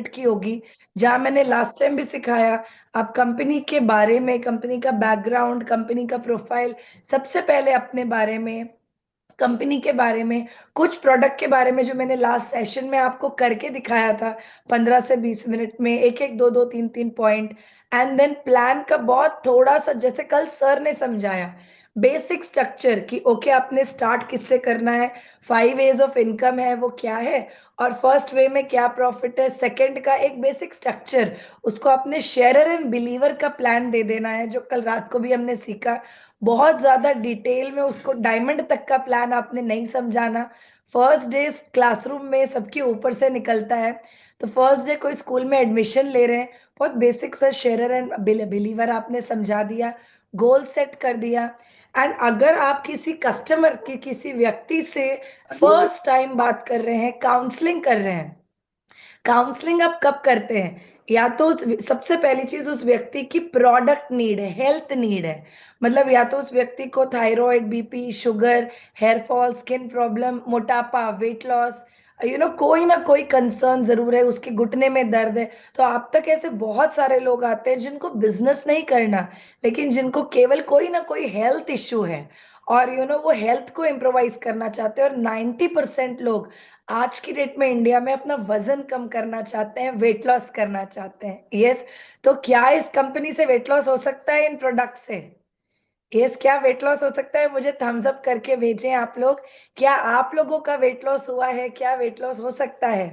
Minute की होगी, जहां मैंने लास्ट टाइम भी सिखाया। आप कंपनी के बारे में, कंपनी का बैकग्राउंड, कंपनी का प्रोफाइल, सबसे पहले अपने बारे में, कंपनी के बारे में, कुछ प्रोडक्ट के बारे में जो मैंने लास्ट सेशन में आपको करके दिखाया था 15 से 20 मिनट में, एक एक दो दो तीन तीन पॉइंट। एंड देन प्लान का बहुत थोड़ा सा, जैसे कल सर ने समझाया, बेसिक स्ट्रक्चर कि ओके आपने स्टार्ट किससे करना है, 5 वेज ऑफ इनकम है वो क्या है, और फर्स्ट वे में क्या प्रॉफिट है, सेकंड का एक बेसिक स्ट्रक्चर, उसको आपने शेयरर एंड बिलीवर का प्लान दे देना है, जो कल रात को भी हमने सीखा। बहुत ज्यादा डिटेल में उसको डायमंड तक का प्लान आपने नहीं समझाना। फर्स्ट डे क्लासरूम में सबके ऊपर से निकलता है, तो फर्स्ट डे कोई स्कूल में एडमिशन ले रहे हैं, बहुत बेसिक सा शेयरर एंड बिलीवर आपने समझा दिया, गोल सेट कर दिया। एंड अगर आप किसी कस्टमर की, किसी व्यक्ति से फर्स्ट टाइम बात कर रहे हैं, काउंसलिंग कर रहे हैं, काउंसलिंग आप कब करते हैं, या तो सबसे पहली चीज उस व्यक्ति की प्रोडक्ट नीड है, हेल्थ नीड है। मतलब या तो उस व्यक्ति को thyroid, BP, sugar, hair fall, skin problem, मोटापा, वेट लॉस, कोई ना कोई कंसर्न जरूर है, उसके घुटने में दर्द है। तो आप तक ऐसे बहुत सारे लोग आते हैं जिनको बिजनेस नहीं करना, लेकिन जिनको केवल कोई ना कोई हेल्थ इश्यू है, और वो हेल्थ को इम्प्रोवाइज करना चाहते हैं। और 90% लोग आज की डेट में इंडिया में अपना वजन कम करना चाहते हैं, वेट लॉस करना चाहते हैं। यस, तो क्या इस कंपनी से वेट लॉस हो सकता है, इन प्रोडक्ट से? यस, क्या वेट लॉस हो सकता है? मुझे थम्स अप करके भेजें आप लोग। क्या आप लोगों का वेट लॉस हुआ है? क्या वेट लॉस हो सकता है?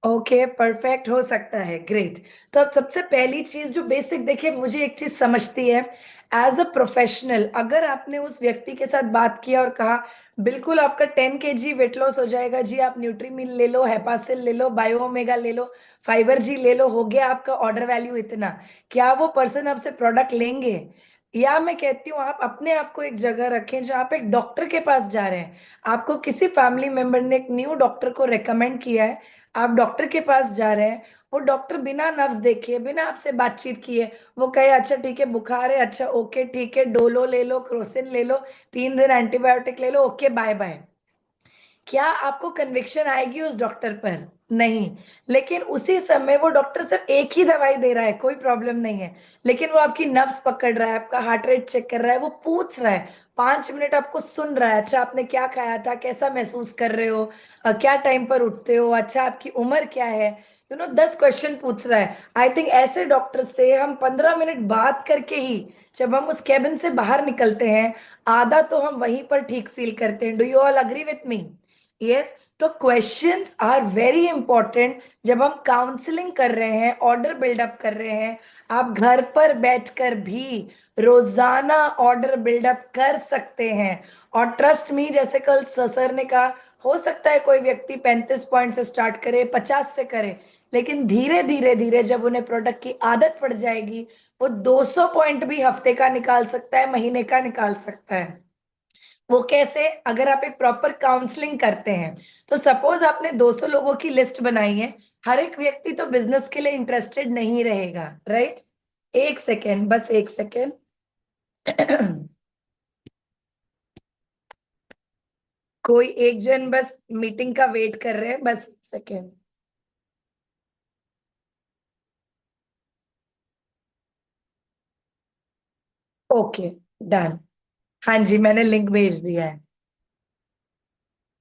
ओके, परफेक्ट, हो सकता है, ग्रेट। तो अब सबसे पहली चीज जो बेसिक, देखिए मुझे एक चीज समझती है, एज अ प्रोफेशनल, अगर आपने उस व्यक्ति के साथ बात किया और कहा बिल्कुल आपका 10 kg वेट लॉस हो जाएगा जी, आप न्यूट्रीमिल ले लो, हेपासिल ले लो, बायो ओमेगा ले लो, फाइबर जी ले लो, हो गया आपका ऑर्डर वैल्यू इतना, क्या वो पर्सन आपसे प्रोडक्ट लेंगे? या मैं कहती हूँ आप अपने आप को एक जगह रखें जहाँ आप एक डॉक्टर के पास जा रहे हैं, आपको किसी फैमिली मेंबर ने एक न्यू डॉक्टर को रेकमेंड किया है, आप डॉक्टर के पास जा रहे हैं, वो डॉक्टर बिना नब्ज देखे, बिना आपसे बातचीत किए, वो कहे अच्छा ठीक है बुखार है, अच्छा ओके ठीक है, डोलो ले लो, क्रोसिन ले लो, 3 दिन एंटीबायोटिक ले लो, ओके बाय बाय। क्या आपको कन्विक्शन आएगी उस डॉक्टर पर? नहीं। लेकिन उसी समय वो डॉक्टर सिर्फ एक ही दवाई दे रहा है, कोई प्रॉब्लम नहीं है, लेकिन वो आपकी नब्ज पकड़ रहा है, आपका हार्ट रेट चेक कर रहा है, वो पूछ रहा है, 5 मिनट आपको सुन रहा है, अच्छा आपने क्या खाया था, कैसा महसूस कर रहे हो, क्या टाइम पर उठते हो, अच्छा आपकी उम्र क्या है, 10 क्वेश्चन पूछ रहा है। आई थिंक ऐसे डॉक्टर से हम 15 मिनट बात करके ही, जब हम उस कैबिन से बाहर निकलते हैं, आधा तो हम वहीं पर ठीक फील करते हैं। Do you all agree with me? Yes. तो क्वेश्चंस आर वेरी इंपॉर्टेंट जब हम काउंसलिंग कर रहे हैं, ऑर्डर बिल्डअप कर रहे हैं। आप घर पर बैठकर भी रोजाना ऑर्डर बिल्डअप कर सकते हैं। और ट्रस्ट मी, जैसे कल सर ने कहा, हो सकता है कोई व्यक्ति 35 पॉइंट से स्टार्ट करे, 50 से करे, लेकिन धीरे धीरे धीरे जब उन्हें प्रोडक्ट की आदत पड़ जाएगी, वो 200 पॉइंट भी हफ्ते का निकाल सकता है, महीने का निकाल सकता है। वो कैसे? अगर आप एक प्रॉपर काउंसलिंग करते हैं, तो सपोज आपने 200 लोगों की लिस्ट बनाई है, हर एक व्यक्ति तो बिजनेस के लिए इंटरेस्टेड नहीं रहेगा, राइट? एक सेकेंड, बस एक सेकेंड। कोई एक जन बस मीटिंग का वेट कर रहे हैं, बस एक सेकेंड। Okay, done. हाँ जी, मैंने लिंक भेज दिया है।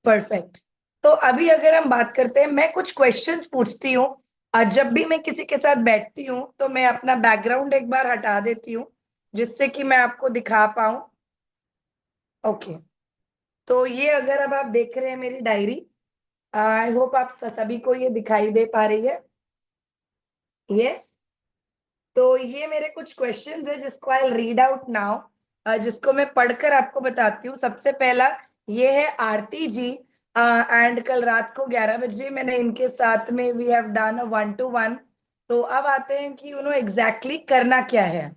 परफेक्ट। तो अभी अगर हम बात करते हैं, मैं कुछ क्वेश्चंस पूछती हूँ, और जब भी मैं किसी के साथ बैठती हूँ तो मैं अपना बैकग्राउंड एक बार हटा देती हूँ, जिससे कि मैं आपको दिखा पाऊँ। ओके। तो ये अगर अब आप देख रहे हैं मेरी डायरी, आई होप आप सभी को ये दिखाई दे पा रही है। यस। तो ये मेरे कुछ क्वेश्चंस है जिसको आई रीड आउट नाउ, जिसको मैं पढ़कर आपको बताती हूँ। सबसे पहला ये है आरती जी, एंड कल रात को 11 बजे मैंने इनके साथ में we have done a 1-to-1। तो अब आते हैं कि एग्जैक्टली करना क्या है।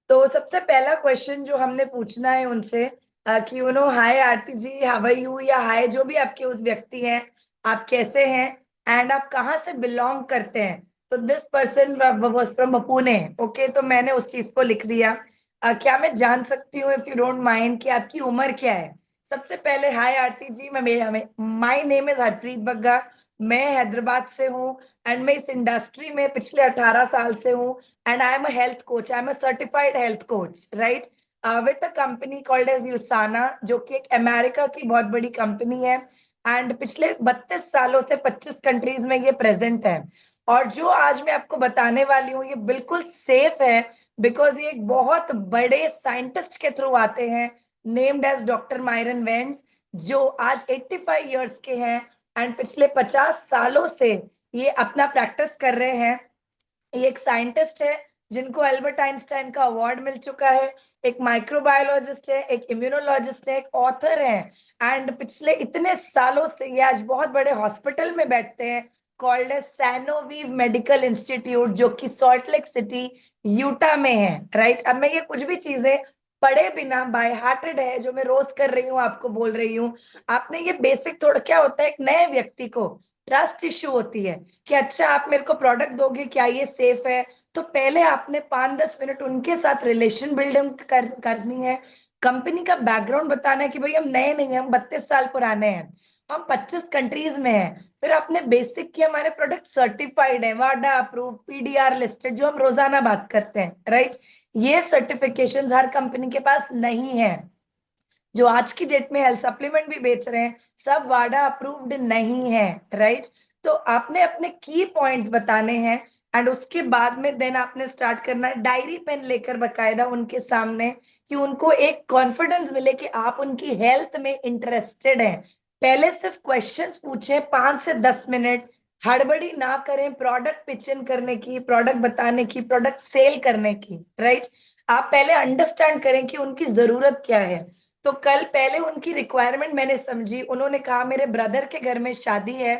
तो सबसे पहला क्वेश्चन जो हमने पूछना है उनसे, कि हाय आरती जी, हाउ आर यू, या हाय जो भी आपके उस व्यक्ति हैं, आप कैसे हैं, एंड आप कहाँ से बिलोंग करते हैं। तो this person was from Pune. Okay, तो मैंने उस चीज को लिख दिया। क्या मैं जान सकती हूँ, इफ यू डोंट माइंड, कि आपकी उम्र क्या है? सबसे पहले हाय आरती जी, मैं मेरा my name is Harpreet Bagga, मैं हैदराबाद से हूँ एंड मैं इस इंडस्ट्री में पिछले 18 साल से हूँ and I am a health coach, I am a certified health coach, right, with a company called as Usana, जो कि एक अमेरिका की बहुत बड़ी कंपनी है एंड पिछले 32 सालों से 25 कंट्रीज में ये प्रेजेंट है। और जो आज मैं आपको बताने वाली हूँ ये बिल्कुल सेफ है, बिकॉज ये एक बहुत बड़े साइंटिस्ट के थ्रू आते हैं, named as doctor Myron Vance, जो आज 85 इयर्स के हैं एंड पिछले 50 सालों से ये अपना प्रैक्टिस कर रहे हैं। ये एक साइंटिस्ट है जिनको एल्बर्ट आइंस्टाइन का अवार्ड मिल चुका है, एक माइक्रोबायोलॉजिस्ट है, एक इम्यूनोलॉजिस्ट है, एक ऑथर है एंड पिछले इतने सालों से ये आज बहुत बड़े हॉस्पिटल में बैठते हैं कॉल्ड एज सैनोवीव मेडिकल इंस्टीट्यूट, जो कि सॉल्ट लेक सिटी यूटा में है, राइट। अब मैं ये कुछ भी चीजें पढ़े बिना बाय हार्टेड है जो मैं रोज कर रही हूँ आपको बोल रही हूँ। आपने ये बेसिक थोड़ा, क्या होता है एक नए व्यक्ति को ट्रस्ट इश्यू होती है कि अच्छा आप मेरे को प्रोडक्ट दोगे, क्या ये सेफ है, तो पहले आपने 5-10 मिनट उनके साथ रिलेशन बिल्डिंग करनी है, कंपनी का बैकग्राउंड बताना है कि भाई हम नए नहीं हैं, हम 32 साल पुराने हैं, हम 25 कंट्रीज में हैं, फिर आपने बेसिक की हमारे प्रोडक्ट सर्टिफाइड है, वाडा अप्रूव, पीडीआर लिस्टेड, जो हम रोजाना बात करते हैं, राइट। ये सर्टिफिकेशन हर कंपनी के पास नहीं है। जो आज की डेट में हेल्थ सप्लीमेंट भी बेच रहे हैं सब वाडा अप्रूव्ड नहीं है, राइट। तो आपने अपने की पॉइंट्स बताने हैं एंड उसके बाद में देन आपने स्टार्ट करना है डायरी पेन लेकर बकायदा उनके सामने, कि उनको एक कॉन्फिडेंस मिले कि आप उनकी हेल्थ में इंटरेस्टेड हैं। पहले सिर्फ क्वेश्चंस पूछें 5 से 10 मिनट, हड़बड़ी ना करें प्रोडक्ट पिचिंग करने की, प्रोडक्ट बताने की, प्रोडक्ट सेल करने की, राइट। आप पहले अंडरस्टैंड करें कि उनकी जरूरत क्या है। तो कल पहले उनकी रिक्वायरमेंट मैंने समझी, उन्होंने कहा मेरे ब्रदर के घर में शादी है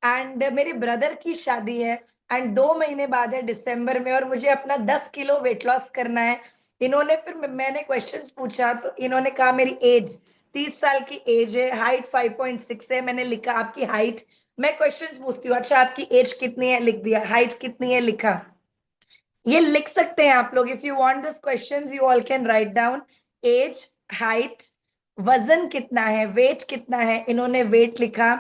एंड मेरे ब्रदर की शादी है एंड 2 महीने बाद है दिसंबर में, और मुझे अपना 10 किलो वेट लॉस करना है। इन्होंने फिर मैंने क्वेश्चंस पूछा तो इन्होंने कहा मेरी एज 30 साल की एज है, हाइट 5.6 है। मैंने लिखा आपकी हाइट, मैं क्वेश्चंस पूछती हूँ, अच्छा आपकी एज कितनी है, लिख दिया, हाइट कितनी है लिखा। ये लिख सकते हैं आप लोग, if you want this questions you all can write down, age, height, वजन कितना है, वेट कितना है, इन्होंने वेट लिखा।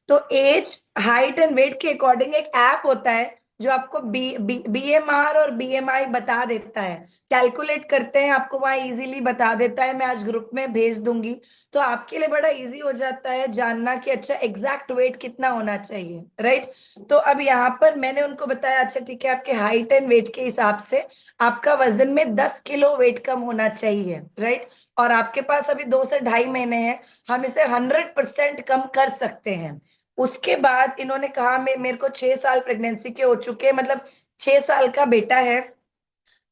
तो एज, हाइट एंड वेट के अकॉर्डिंग एक ऐप होता है जो आपको बीएमआर और बीएमआई बता देता है, कैलकुलेट करते हैं, आपको वहां इजीली बता देता है, मैं आज ग्रुप में भेज दूंगी। तो आपके लिए बड़ा इजी हो जाता है जानना कि अच्छा एग्जैक्ट वेट कितना होना चाहिए, राइट। तो अब यहाँ पर मैंने उनको बताया अच्छा ठीक है, आपके हाइट एंड वेट के हिसाब से आपका वजन में 10 किलो वेट कम होना चाहिए, राइट। और आपके पास अभी 2 से ढाई महीने हैं, हम इसे 100% कम कर सकते हैं। उसके बाद इन्होंने कहा मेरे को 6 साल प्रेगनेंसी के हो चुके हैं, मतलब 6 साल का बेटा है,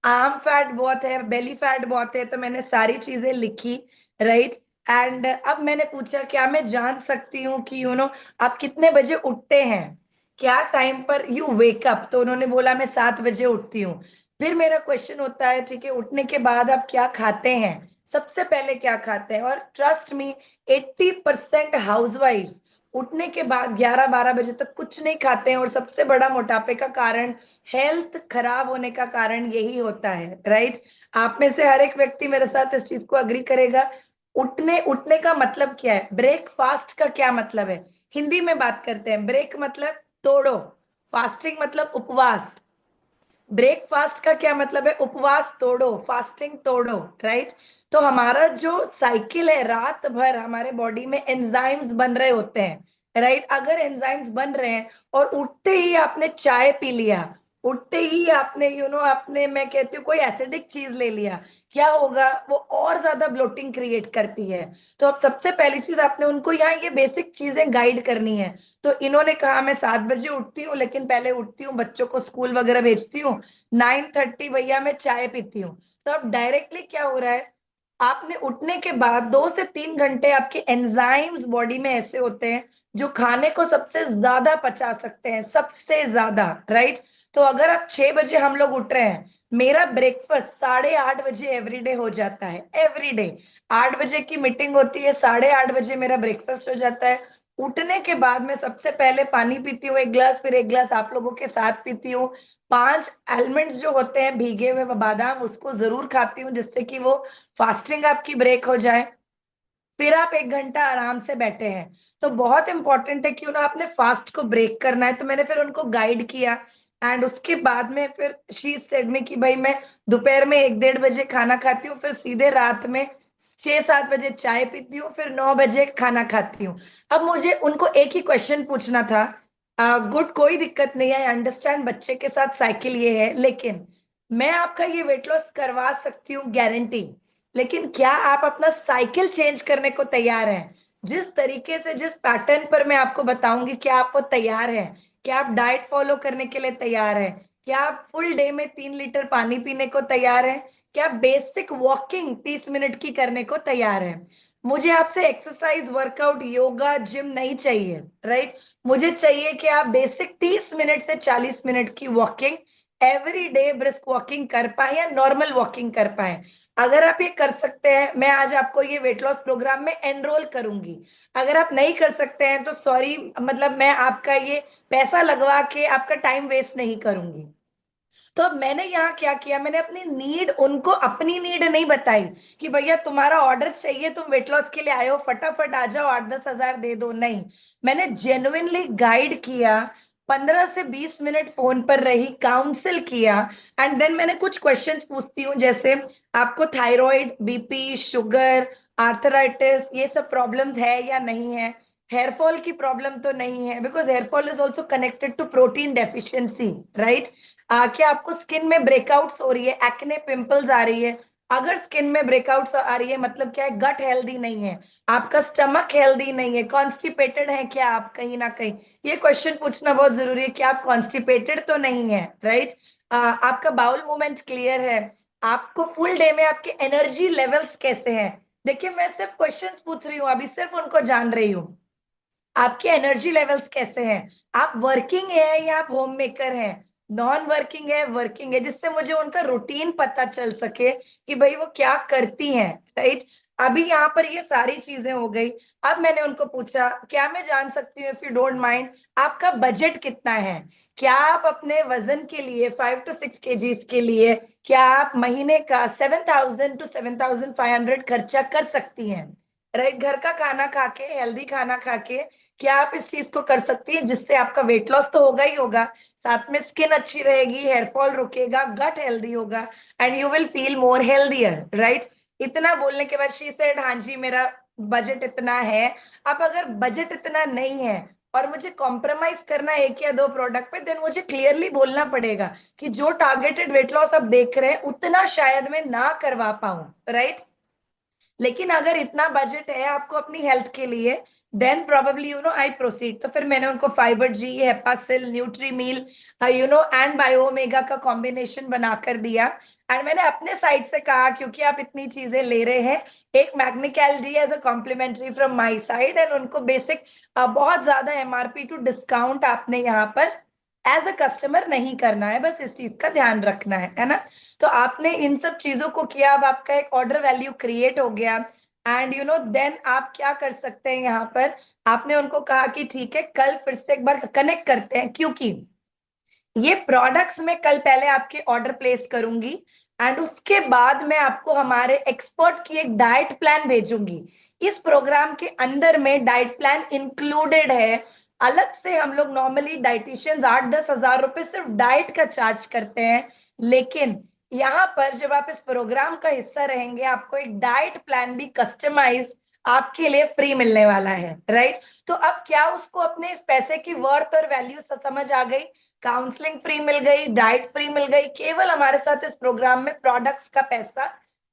आर्म फैट बहुत है, बेली फैट बहुत है, तो मैंने सारी चीजें लिखी, राइट। एंड अब मैंने पूछा क्या मैं जान सकती हूँ कि आप कितने बजे उठते हैं, क्या टाइम पर यू वेक अप, तो उन्होंने बोला मैं 7 बजे उठती हूँ। फिर मेरा क्वेश्चन होता है ठीक है, उठने के बाद आप क्या खाते हैं, सबसे पहले क्या खाते हैं, और ट्रस्ट मी 80% हाउसवाइफ्स उठने के बाद 11-12 बजे तक कुछ नहीं खाते हैं, और सबसे बड़ा मोटापे का कारण, हेल्थ खराब होने का कारण यही होता है, राइट। आप में से हर एक व्यक्ति मेरे साथ इस चीज को अग्री करेगा। उठने उठने का मतलब क्या है, ब्रेकफास्ट का क्या मतलब है, हिंदी में बात करते हैं, ब्रेक मतलब तोड़ो, फास्टिंग मतलब उपवास, ब्रेकफास्ट का क्या मतलब है, उपवास तोड़ो, फास्टिंग तोड़ो, राइट। तो हमारा जो साइकिल है, रात भर हमारे बॉडी में एंजाइम्स बन रहे होते हैं, राइट। अगर एंजाइम्स बन रहे हैं और उठते ही आपने चाय पी लिया, उठते ही आपने आपने, मैं कहती हूँ कोई एसिडिक चीज ले लिया, क्या होगा, वो और ज्यादा ब्लोटिंग क्रिएट करती है। तो अब सबसे पहली चीज आपने उनको यहाँ ये बेसिक चीजें गाइड करनी है। तो इन्होंने कहा मैं 7 बजे उठती हूँ, लेकिन पहले उठती हूँ, बच्चों को स्कूल वगैरह भेजती हूँ, 9:30 भैया मैं चाय पीती हूँ। तो अब डायरेक्टली क्या हो रहा है, आपने उठने के बाद 2 से 3 घंटे आपके एंजाइम्स बॉडी में ऐसे होते हैं जो खाने को सबसे ज्यादा पचा सकते हैं, सबसे ज्यादा, राइट। तो अगर आप 6 बजे हम लोग उठ रहे हैं, मेरा ब्रेकफास्ट 8:30 बजे एवरीडे हो जाता है, एवरीडे 8 बजे की मीटिंग होती है, 8:30 बजे मेरा ब्रेकफास्ट हो जाता है। उठने के बाद मैं सबसे पहले पानी पीती हूँ 1 गिलास, फिर 1 गिलास आप लोगों के साथ पीती हूँ। 5 आलमंड्स जो होते हैं भीगे हुए बादाम, उसको जरूर खाती हूँ जिससे कि वो फास्टिंग आपकी ब्रेक हो जाए। फिर आप 1 घंटा आराम से बैठे हैं। तो बहुत इंपॉर्टेंट है कि ना आपने फास्ट को ब्रेक करना है। तो मैंने फिर उनको गाइड किया, एंड उसके बाद में फिर शी सेड में कि भाई मैं दोपहर में 1-1:30 बजे खाना खाती हूँ, फिर सीधे रात में 6-7 बजे चाय पीती हूँ, फिर 9 बजे खाना खाती हूँ। अब मुझे उनको एक ही क्वेश्चन पूछना था। गुड, कोई दिक्कत नहीं है, अंडरस्टैंड बच्चे के साथ साइकिल ये है, लेकिन मैं आपका ये वेट लॉस करवा सकती हूँ गारंटी, लेकिन क्या आप अपना साइकिल चेंज करने को तैयार हैं? जिस तरीके से, जिस पैटर्न पर मैं आपको बताऊंगी, क्या आप वो तैयार हैं? क्या आप डाइट फॉलो करने के लिए तैयार हैं? क्या आप फुल डे में 3 लीटर पानी पीने को तैयार हैं? क्या आप बेसिक वॉकिंग 30 मिनट की करने को तैयार हैं? मुझे आपसे एक्सरसाइज, वर्कआउट, योगा, जिम नहीं चाहिए, राइट? मुझे चाहिए कि आप बेसिक 30 मिनट से 40 मिनट की walking every day, brisk walking कर पाए या नॉर्मल वॉकिंग कर पाए। अगर आप ये कर सकते हैं, मैं आज आपको ये वेट लॉस प्रोग्राम में एनरोल करूंगी। अगर आप नहीं कर सकते हैं तो सॉरी, मतलब मैं आपका ये पैसा लगवा के आपका टाइम वेस्ट नहीं करूंगी। तो अब मैंने यहाँ क्या किया, मैंने अपनी नीड, उनको अपनी नीड नहीं बताई कि भैया तुम्हारा ऑर्डर चाहिए, तुम वेट लॉस के लिए आए हो, फटाफट आ जाओ, 8-10 हज़ार दे दो, नहीं। मैंने जेन्युइनली गाइड किया, 15 से 20 मिनट फोन पर रही, काउंसिल किया, एंड देन मैंने कुछ क्वेश्चंस पूछती हूँ, जैसे आपको थायराइड, बीपी, शुगर, आर्थराइटिस, ये सब प्रॉब्लम्स है या नहीं है? हेयर फॉल की प्रॉब्लम तो नहीं है, because hair fall is also connected to protein deficiency, right? क्या आपको स्किन में ब्रेकआउट्स हो रही है, एक्ने, पिंपल्स आ रही है? अगर स्किन में ब्रेकआउट्स आ रही है, मतलब क्या है, गट हेल्दी नहीं है, आपका स्टमक हेल्दी नहीं है, कॉन्स्टिपेटेड है क्या आप कहीं ना कहीं? ये क्वेश्चन पूछना बहुत जरूरी है कि आप कॉन्स्टिपेटेड तो नहीं है, राइट? आपका बाउल मूवमेंट क्लियर है? आपको फुल डे में आपके एनर्जी लेवल्स कैसे हैं? देखिए, मैं सिर्फ क्वेश्चंस पूछ रही हूँ, अभी सिर्फ उनको जान रही हूँ। आपके एनर्जी लेवल्स कैसे हैं? आप वर्किंग है या आप होम मेकर हैं? नॉन वर्किंग है, वर्किंग है, जिससे मुझे उनका रूटीन पता चल सके कि भाई वो क्या करती हैं, राइट? अभी यहाँ पर ये सारी चीजें हो गई। अब मैंने उनको पूछा, क्या मैं जान सकती हूँ, इफ यू डोंट माइंड, आपका बजट कितना है? क्या आप अपने वजन के लिए, 5 to 6 kgs के लिए, क्या आप महीने का 7,000 to 7,500 खर्चा कर सकती हैं? राइट? घर का खाना खा के, हेल्दी खाना खा के, क्या आप इस चीज को कर सकती है, जिससे आपका वेट लॉस तो होगा ही होगा, साथ में स्किन अच्छी रहेगी, हेयर फॉल रुकेगा, गट हेल्दी होगा, and you will feel more healthier, right? इतना बोलने के बाद शी सेड, हाँ जी, मेरा बजट इतना है। अब अगर बजट इतना नहीं है और मुझे कॉम्प्रोमाइज करना है 1 या 2 प्रोडक्ट पे, देन मुझे क्लियरली बोलना पड़ेगा कि जो टारगेटेड वेट लॉस आप देख रहे हैं, उतना शायद मैं ना करवा पाऊं, राइट? लेकिन अगर इतना बजट है आपको अपनी हेल्थ के लिए, देन प्रोबेबली आई प्रोसीड। तो फिर मैंने उनको Fibergy, Hepasil, Nutrimeal, and BiOmega का कॉम्बिनेशन बनाकर दिया। एंड मैंने अपने साइड से कहा, क्योंकि आप इतनी चीजें ले रहे हैं, एक MagneCal D as a complimentary from my side, and उनको बेसिक बहुत ज्यादा एमआरपी टू डिस्काउंट आपने यहाँ पर एज अ कस्टमर नहीं करना है, बस इस चीज का ध्यान रखना है ना? तो आपने इन सब चीजों को किया, अब आपका एक ऑर्डर वैल्यू क्रिएट हो गया, एंड देन आप क्या कर सकते हैं यहाँ पर? आपने उनको कहा कि ठीक है, कल फिर से एक बार कनेक्ट करते हैं, क्योंकि ये प्रोडक्ट्स में कल पहले आपके ऑर्डर प्लेस करूंगी, एंड उसके बाद मैं आपको हमारे एक्सपर्ट की एक डाइट प्लान भेजूंगी। इस प्रोग्राम के अंदर में डाइट प्लान इंक्लूडेड है। अलग से हम लोग नॉर्मली डाइटिशियंस 8-10 हज़ार रुपए सिर्फ डाइट का चार्ज करते हैं, लेकिन यहाँ पर जब आप इस प्रोग्राम का हिस्सा रहेंगे, आपको एक डाइट प्लान भी कस्टमाइज्ड आपके लिए फ्री मिलने वाला है, राइट? तो अब क्या उसको अपने इस पैसे की वर्थ और वैल्यू समझ आ गई? काउंसलिंग फ्री मिल गई, डाइट फ्री मिल गई, केवल हमारे साथ इस प्रोग्राम में प्रोडक्ट्स का पैसा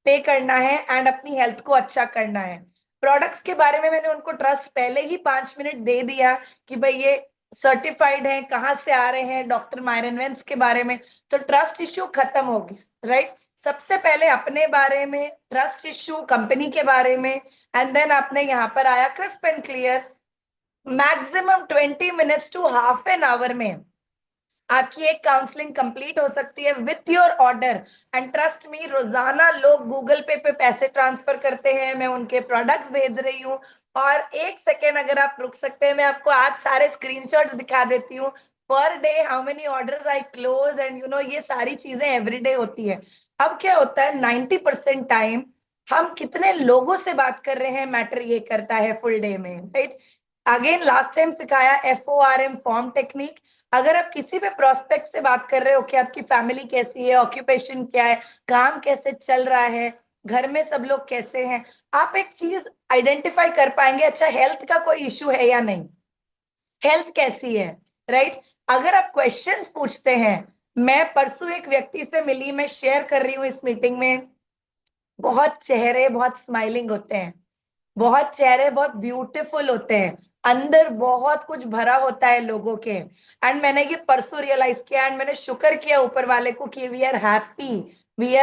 पे करना है एंड अपनी हेल्थ को अच्छा करना है। प्रोडक्ट्स के बारे में मैंने उनको ट्रस्ट पहले ही 5 मिनट दे दिया कि भाई ये सर्टिफाइड है, कहाँ से आ रहे हैं, डॉक्टर मायरन वेंस के बारे में। तो ट्रस्ट इश्यू खत्म हो गया, राइट? सबसे पहले अपने बारे में ट्रस्ट इश्यू, कंपनी के बारे में, एंड देन आपने यहाँ पर आया crisp and clear. Maximum 20 minutes to half an hour में आपकी एक काउंसलिंग कंप्लीट हो सकती है with your order. And trust me, रोजाना लोग गूगल पे पैसे ट्रांसफर करते हैं, मैं उनके प्रोडक्ट्स भेज रही हूँ। और 1 सेकेंड अगर आप रुक सकते हैं, मैं आपको आज सारे स्क्रीनशॉट्स दिखा देती हूँ। Per day how many orders I close, and ये सारी चीजें एवरीडे होती है। अब क्या होता है, 90% टाइम हम कितने लोगों से बात कर रहे हैं मैटर ये करता है फुल डे में, राइट। अगेन लास्ट टाइम सिखाया FORM फॉर्म टेक्निक। अगर आप किसी भी प्रोस्पेक्ट से बात कर रहे हो कि आपकी फैमिली कैसी है, ऑक्यूपेशन क्या है, काम कैसे चल रहा है, घर में सब लोग कैसे हैं, आप एक चीज आइडेंटिफाई कर पाएंगे, अच्छा हेल्थ का कोई इश्यू है या नहीं, हेल्थ कैसी है, राइट। अगर आप क्वेश्चंस पूछते हैं, मैं परसों एक व्यक्ति से मिली, मैं शेयर कर रही हूँ इस मीटिंग में, बहुत चेहरे बहुत स्माइलिंग होते हैं, बहुत चेहरे बहुत ब्यूटीफुल होते हैं, अंदर बहुत कुछ भरा होता है लोगों के। एंड मैंने ये परसों रियलाइज किया, एंड मैंने शुक्र किया ऊपर वाले को कि we are happy, we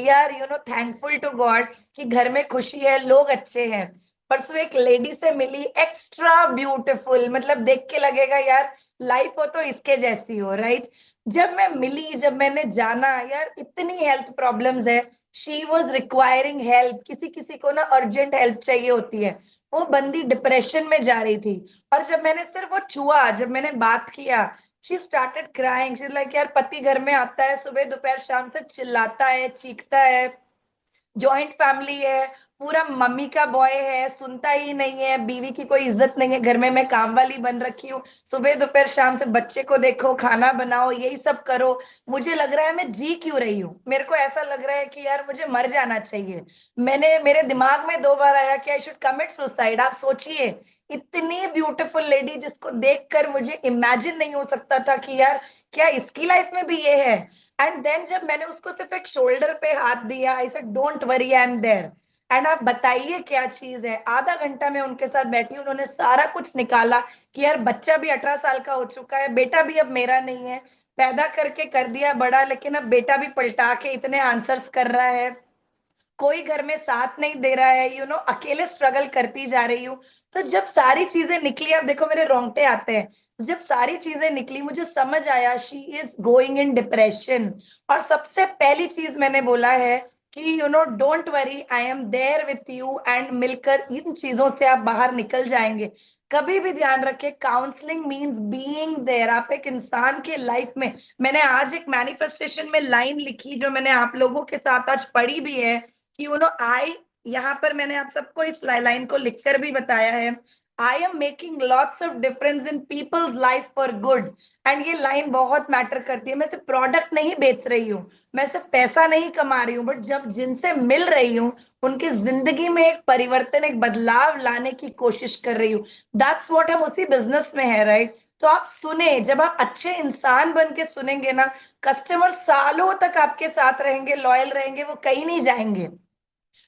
are thankful to God कि घर में खुशी है, लोग अच्छे हैं। परसों एक लेडी से मिली, एक्स्ट्रा ब्यूटीफुल, मतलब देख के लगेगा यार लाइफ हो तो इसके जैसी हो, राइट। जब मैं मिली, जब मैंने जाना यार इतनी हेल्थ प्रॉब्लम्स है, शी वॉज रिक्वायरिंग हेल्प, किसी किसी को ना अर्जेंट हेल्प चाहिए होती है, वो बंदी डिप्रेशन में जा रही थी। और जब मैंने सिर्फ वो छुआ, जब मैंने बात किया, she started crying, she like यार पति घर में आता है सुबह दोपहर शाम से, चिल्लाता है चीखता है, जॉइंट फैमिली है, पूरा मम्मी का बॉय है, सुनता ही नहीं है, बीवी की कोई इज्जत नहीं है, घर में मैं काम वाली बन रखी हूँ, सुबह दोपहर शाम से बच्चे को देखो, खाना बनाओ, यही सब करो। मुझे लग रहा है मैं जी क्यों रही हूँ, मेरे को ऐसा लग रहा है कि यार मुझे मर जाना चाहिए। मेरे दिमाग में 2 बार आया कि आई शुड कमिट सुसाइड। आप सोचिए, इतनी ब्यूटीफुल लेडी जिसको देखकर मुझे इमेजिन नहीं हो सकता था कि यार क्या इसकी लाइफ में भी ये है। एंड देन जब मैंने उसको सिर्फ एक शोल्डर पे हाथ दिया, I said don't worry I am there, and आप बताइए क्या चीज है। आधा घंटा मैं उनके साथ बैठी, उन्होंने सारा कुछ निकाला कि यार बच्चा भी 18 साल का हो चुका है, बेटा भी अब मेरा नहीं है, पैदा करके कर दिया बड़ा, लेकिन अब बेटा भी पलटा के इतने आंसर्स कर रहा है, कोई घर में साथ नहीं दे रहा है, अकेले स्ट्रगल करती जा रही हूँ। तो जब सारी चीजें निकली, अब देखो मेरे रोंगटे आते हैं, जब सारी चीजें निकली मुझे समझ आया she is going in depression. और सबसे पहली चीज मैंने बोला है कि don't worry, I am there with you, and मिलकर इन चीजों से आप बाहर निकल जाएंगे। कभी भी ध्यान रखें, काउंसलिंग मींस बीइंग देयर, आप एक इंसान के लाइफ में। मैंने आज एक मैनिफेस्टेशन में लाइन लिखी जो मैंने आप लोगों के साथ आज पढ़ी भी है कि आई, यहाँ पर मैंने आप सबको इस लाइन को लिखकर भी बताया है, I am making lots of difference in people's life for good. And ये लाइन बहुत मैटर करती है। मैं सिर्फ प्रोडक्ट नहीं बेच रही हूँ, मैं सिर्फ पैसा नहीं कमा रही हूँ, बट जब जिनसे मिल रही हूँ उनकी जिंदगी में एक परिवर्तन, एक बदलाव लाने की कोशिश कर रही हूँ। दैट्स व्हाट, हम उसी बिजनेस में है, राइट। तो आप सुने, जब आप अच्छे इंसान बन के सुनेंगे ना, कस्टमर सालों तक आपके साथ रहेंगे, लॉयल रहेंगे, वो कहीं नहीं जाएंगे,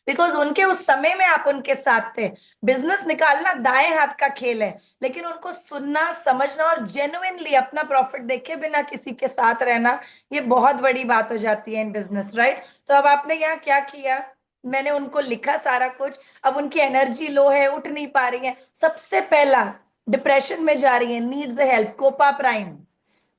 बिकॉज उनके उस समय में आप उनके साथ थे। बिजनेस निकालना दाएं हाथ का खेल है, लेकिन उनको सुनना, समझना और जेन्युइनली अपना प्रॉफिट देखे बिना किसी के साथ रहना, ये बहुत बड़ी बात हो जाती है इन बिजनेस, राइट। तो अब आपने यहाँ क्या किया, मैंने उनको लिखा सारा कुछ। अब उनकी एनर्जी लो है, उठ नहीं पा रही है, सबसे पहला डिप्रेशन में जा रही है, needs help, Copa prime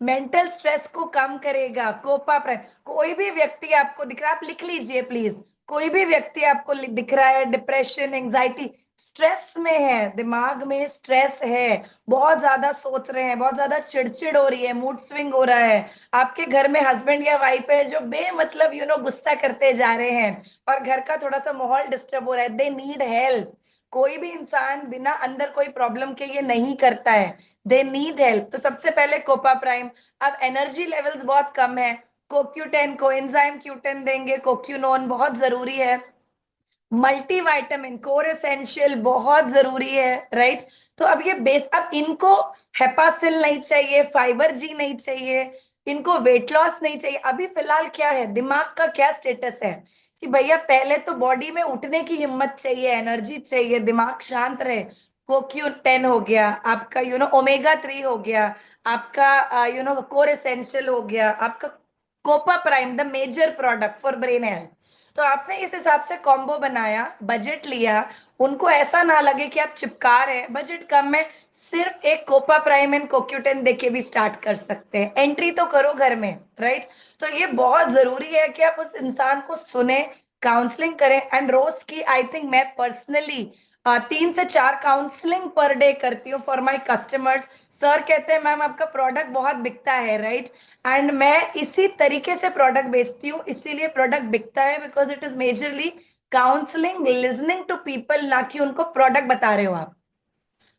mental stress को कम करेगा, कोपा प्राइम। कोई भी व्यक्ति आपको दिख रहा है, आप लिख लीजिए प्लीज, कोई भी व्यक्ति आपको दिख रहा है डिप्रेशन, एंजाइटी, स्ट्रेस में है, दिमाग में स्ट्रेस है, बहुत ज्यादा सोच रहे हैं, बहुत ज्यादा चिड़चिड़ हो रही है, मूड स्विंग हो रहा है, आपके घर में हस्बैंड या वाइफ है जो बेमतलब गुस्सा करते जा रहे हैं, और घर का थोड़ा सा माहौल डिस्टर्ब हो रहा है, दे नीड हेल्प। कोई भी इंसान बिना अंदर कोई प्रॉब्लम के ये नहीं करता है, दे नीड हेल्प। तो सबसे पहले कोपा प्राइम। अब एनर्जी लेवल्स बहुत कम है, कोक्यूटेन, कोएंजाइम क्यूटेन देंगे, कोक्यूनोन बहुत जरूरी है, मल्टीविटामिन, कोर एसेंशियल बहुत जरूरी है, राइट। तो अब ये बेस, अब इनको हेपासिल नहीं चाहिए, फाइबर जी नहीं चाहिए, इनको वेट लॉस नहीं चाहिए। अभी फिलहाल क्या है, दिमाग का क्या स्टेटस है कि भैया पहले तो बॉडी में उठने की हिम्मत चाहिए, एनर्जी चाहिए, दिमाग शांत रहे। CoQ10 हो गया आपका, ओमेगा 3 हो गया आपका, कोर एसेंशियल हो गया आपका, Copa prime the major product for brain health. तो आपने इस हिसाब से कॉम्बो बनाया, बजट लिया, उनको ऐसा ना लगे कि आप चिपका रहे हैं, बजट कम है, सिर्फ एक कोपा प्राइम एंड कोक्यूटेन देके भी स्टार्ट कर सकते हैं, एंट्री तो करो घर में, राइट। तो ये बहुत जरूरी है कि आप उस इंसान को सुने, काउंसलिंग करें। एंड रोज की आई थिंक मैं पर्सनली 3 से 4 काउंसलिंग पर डे करती हूँ फॉर माई कस्टमर्स। सर कहते हैं मैम आपका प्रोडक्ट बहुत बिकता है, राइट। एंड मैं इसी तरीके से प्रोडक्ट बेचती हूँ, इसीलिए प्रोडक्ट बिकता है, because it is majorly counselling, listening to people, ना कि उनको प्रोडक्ट बता रहे हो आप।